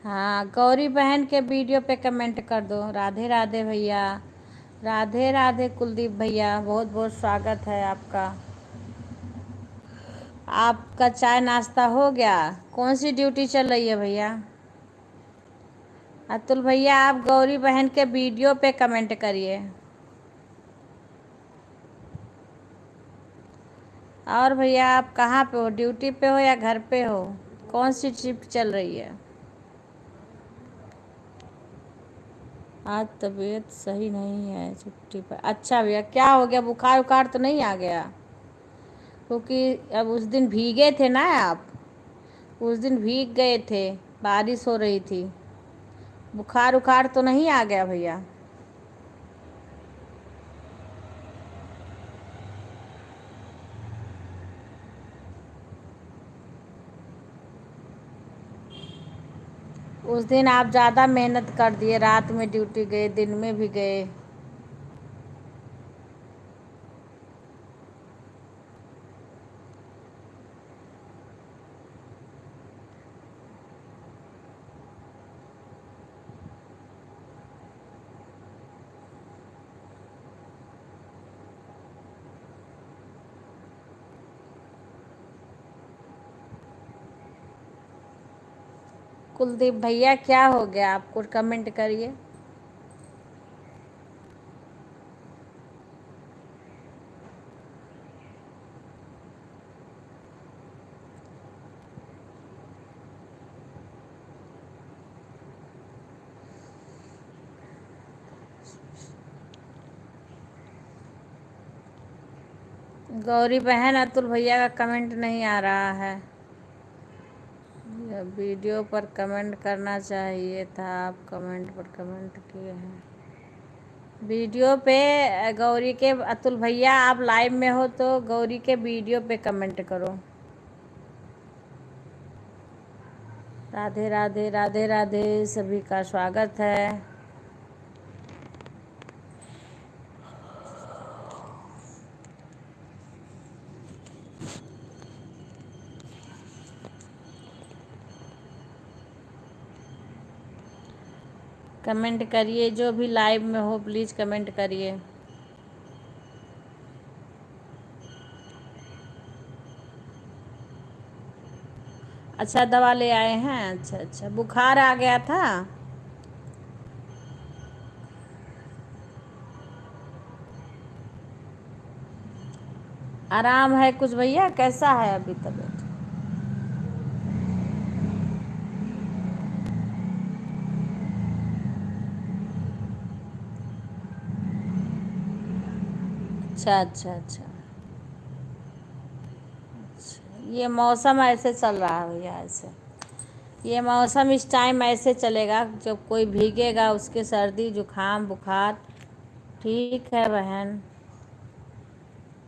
Speaker 1: हाँ, गौरी बहन के वीडियो पे कमेंट कर दो। राधे राधे भैया, राधे राधे कुलदीप भैया, बहुत बहुत स्वागत है आपका। आपका चाय नाश्ता हो गया? कौन सी ड्यूटी चल रही है भैया? अतुल भैया आप गौरी बहन के वीडियो पे कमेंट करिए। और भैया आप कहाँ पे हो? ड्यूटी पे हो या घर पे हो? कौन सी शिफ्ट चल रही है? आज तबीयत सही नहीं है, छुट्टी पर। अच्छा भैया, क्या हो गया? बुखार उखार तो नहीं आ गया? क्योंकि अब उस दिन भीगे थे ना आप, उस दिन भीग गए थे, बारिश हो रही थी। बुखार उखार तो नहीं आ गया भैया? उस दिन आप ज़्यादा मेहनत कर दिए, रात में ड्यूटी गए, दिन में भी गए। कुलदीप भैया क्या हो गया आपको? कमेंट करिए। गौरी बहन अतुल भैया का कमेंट नहीं आ रहा है। वीडियो पर कमेंट करना चाहिए था, आप कमेंट पर कमेंट किए हैं। वीडियो पे गौरी के, अतुल भैया आप लाइव में हो तो गौरी के वीडियो पे कमेंट करो। राधे राधे, राधे राधे, सभी का स्वागत है। कमेंट करिए, जो भी लाइव में हो प्लीज़ कमेंट करिए। अच्छा, दवा ले आए हैं? अच्छा अच्छा, बुखार आ गया था? आराम है कुछ भैया? कैसा है अभी तबीयत? अच्छा अच्छा अच्छा, ये मौसम ऐसे चल रहा है भैया, ऐसे ये मौसम इस टाइम ऐसे चलेगा, जब कोई भीगेगा उसके सर्दी जुकाम बुखार। ठीक है बहन,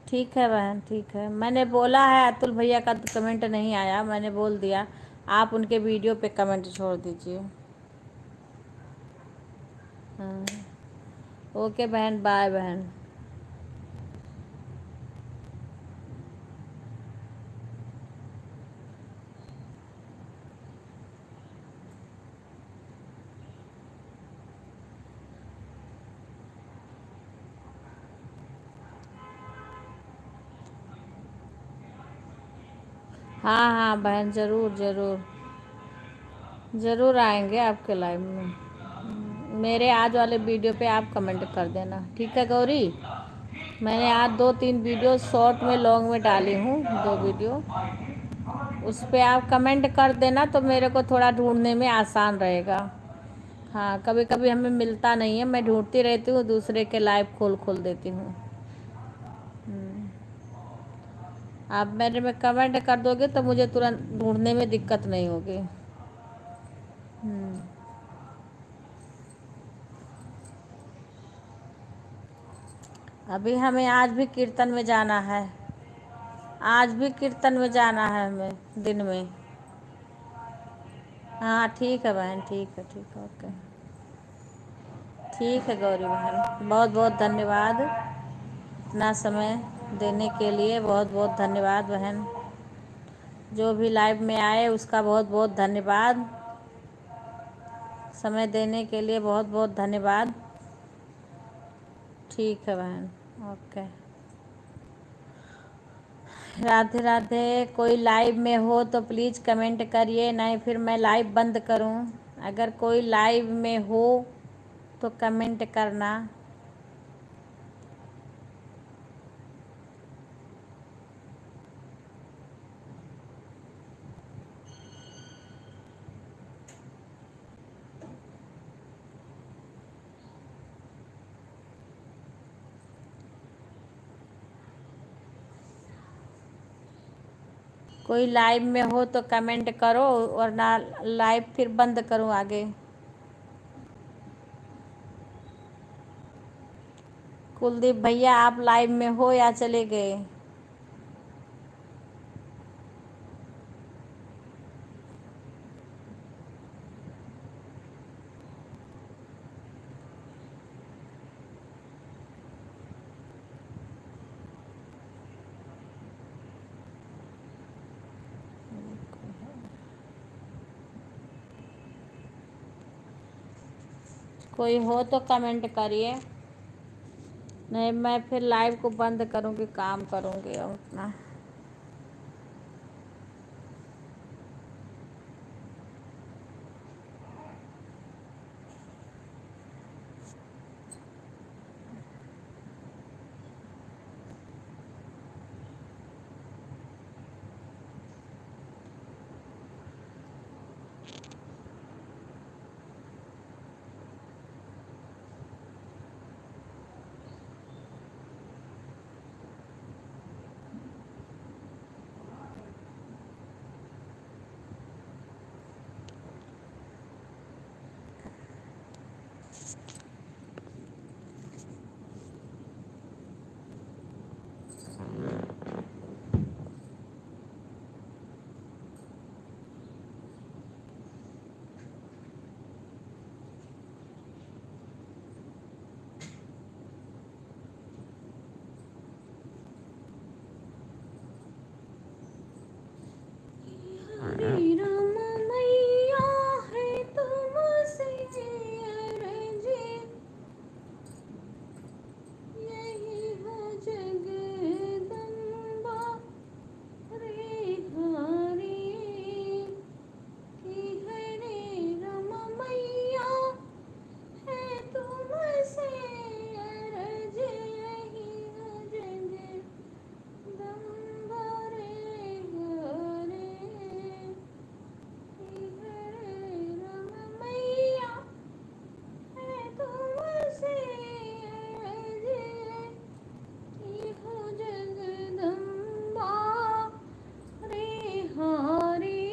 Speaker 1: ठीक है बहन, ठीक है। मैंने बोला है, अतुल भैया का कमेंट नहीं आया, मैंने बोल दिया आप उनके वीडियो पे कमेंट छोड़ दीजिए। हाँ, ओके बहन, बाय बहन। हाँ हाँ बहन, ज़रूर ज़रूर ज़रूर आएंगे आपके लाइव में। मेरे आज वाले वीडियो पे आप कमेंट कर देना, ठीक है गौरी? मैंने आज 2-3 वीडियो शॉर्ट में लॉन्ग में डाली हूँ, 2 वीडियो, उस पर आप कमेंट कर देना तो मेरे को थोड़ा ढूंढने में आसान रहेगा। हाँ, कभी कभी हमें मिलता नहीं है, मैं ढूंढती रहती हूँ, दूसरे के लाइव खोल खोल देती हूँ। आप मेरे में कमेंट कर दोगे तो मुझे तुरंत ढूंढने में दिक्कत नहीं होगी। अभी हमें आज भी कीर्तन में जाना है, आज भी कीर्तन में जाना है हमें दिन में। हाँ ठीक है बहन, ठीक है, ठीक है, ओके। ठीक है गौरी बहन, बहुत बहुत धन्यवाद। इतना समय देने के लिए बहुत बहुत धन्यवाद बहन। जो भी लाइव में आए उसका बहुत बहुत धन्यवाद। समय देने के लिए बहुत बहुत धन्यवाद। ठीक है बहन, ओके। राधे राधे। कोई लाइव में हो तो प्लीज़ कमेंट करिए, नहीं फिर मैं लाइव बंद करूं। अगर कोई लाइव में हो तो कमेंट करना। कोई लाइव में हो तो कमेंट करो, वरना लाइव फिर बंद करूं आगे। कुलदीप भैया आप लाइव में हो या चले गए? कोई हो तो कमेंट करिए, नहीं मैं फिर लाइव को बंद करूँगी, काम करूँगी अपना। हरे राम मैया है तुमसे अर्जी, यही है जगदम्बा रे हरी, कि हरे राम मैया है तुमसे अर्जी, यही है जगदम्बा रे हरी, कि हरे राम मैया है तुमसे अर्जी, हो जगदम्बा रे हरी।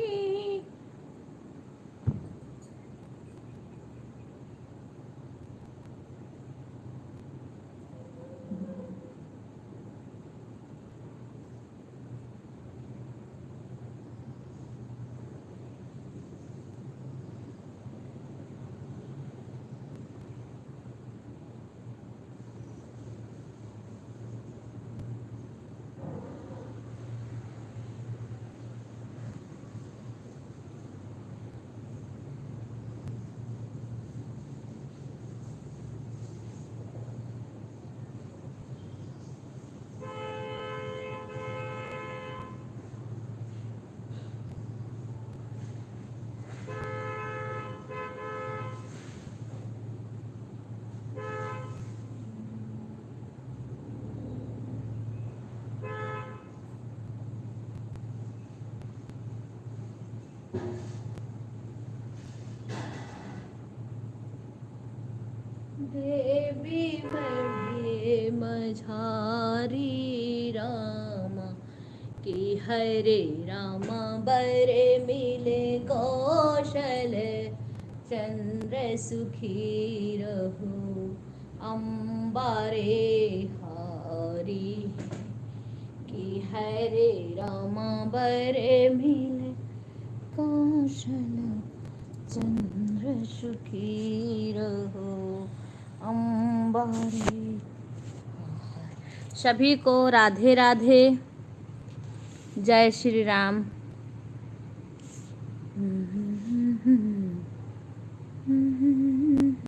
Speaker 1: देवी बढ़े मझारी रामा, कि हरे रामा बरे मिले कौशल चंद्र सुखी रहो अम्बारे हारी, कि हरे रामा बरे मिले कौशल चंद्र सुखी रहो अम्बारी। सभी को राधे राधे, जय श्री राम।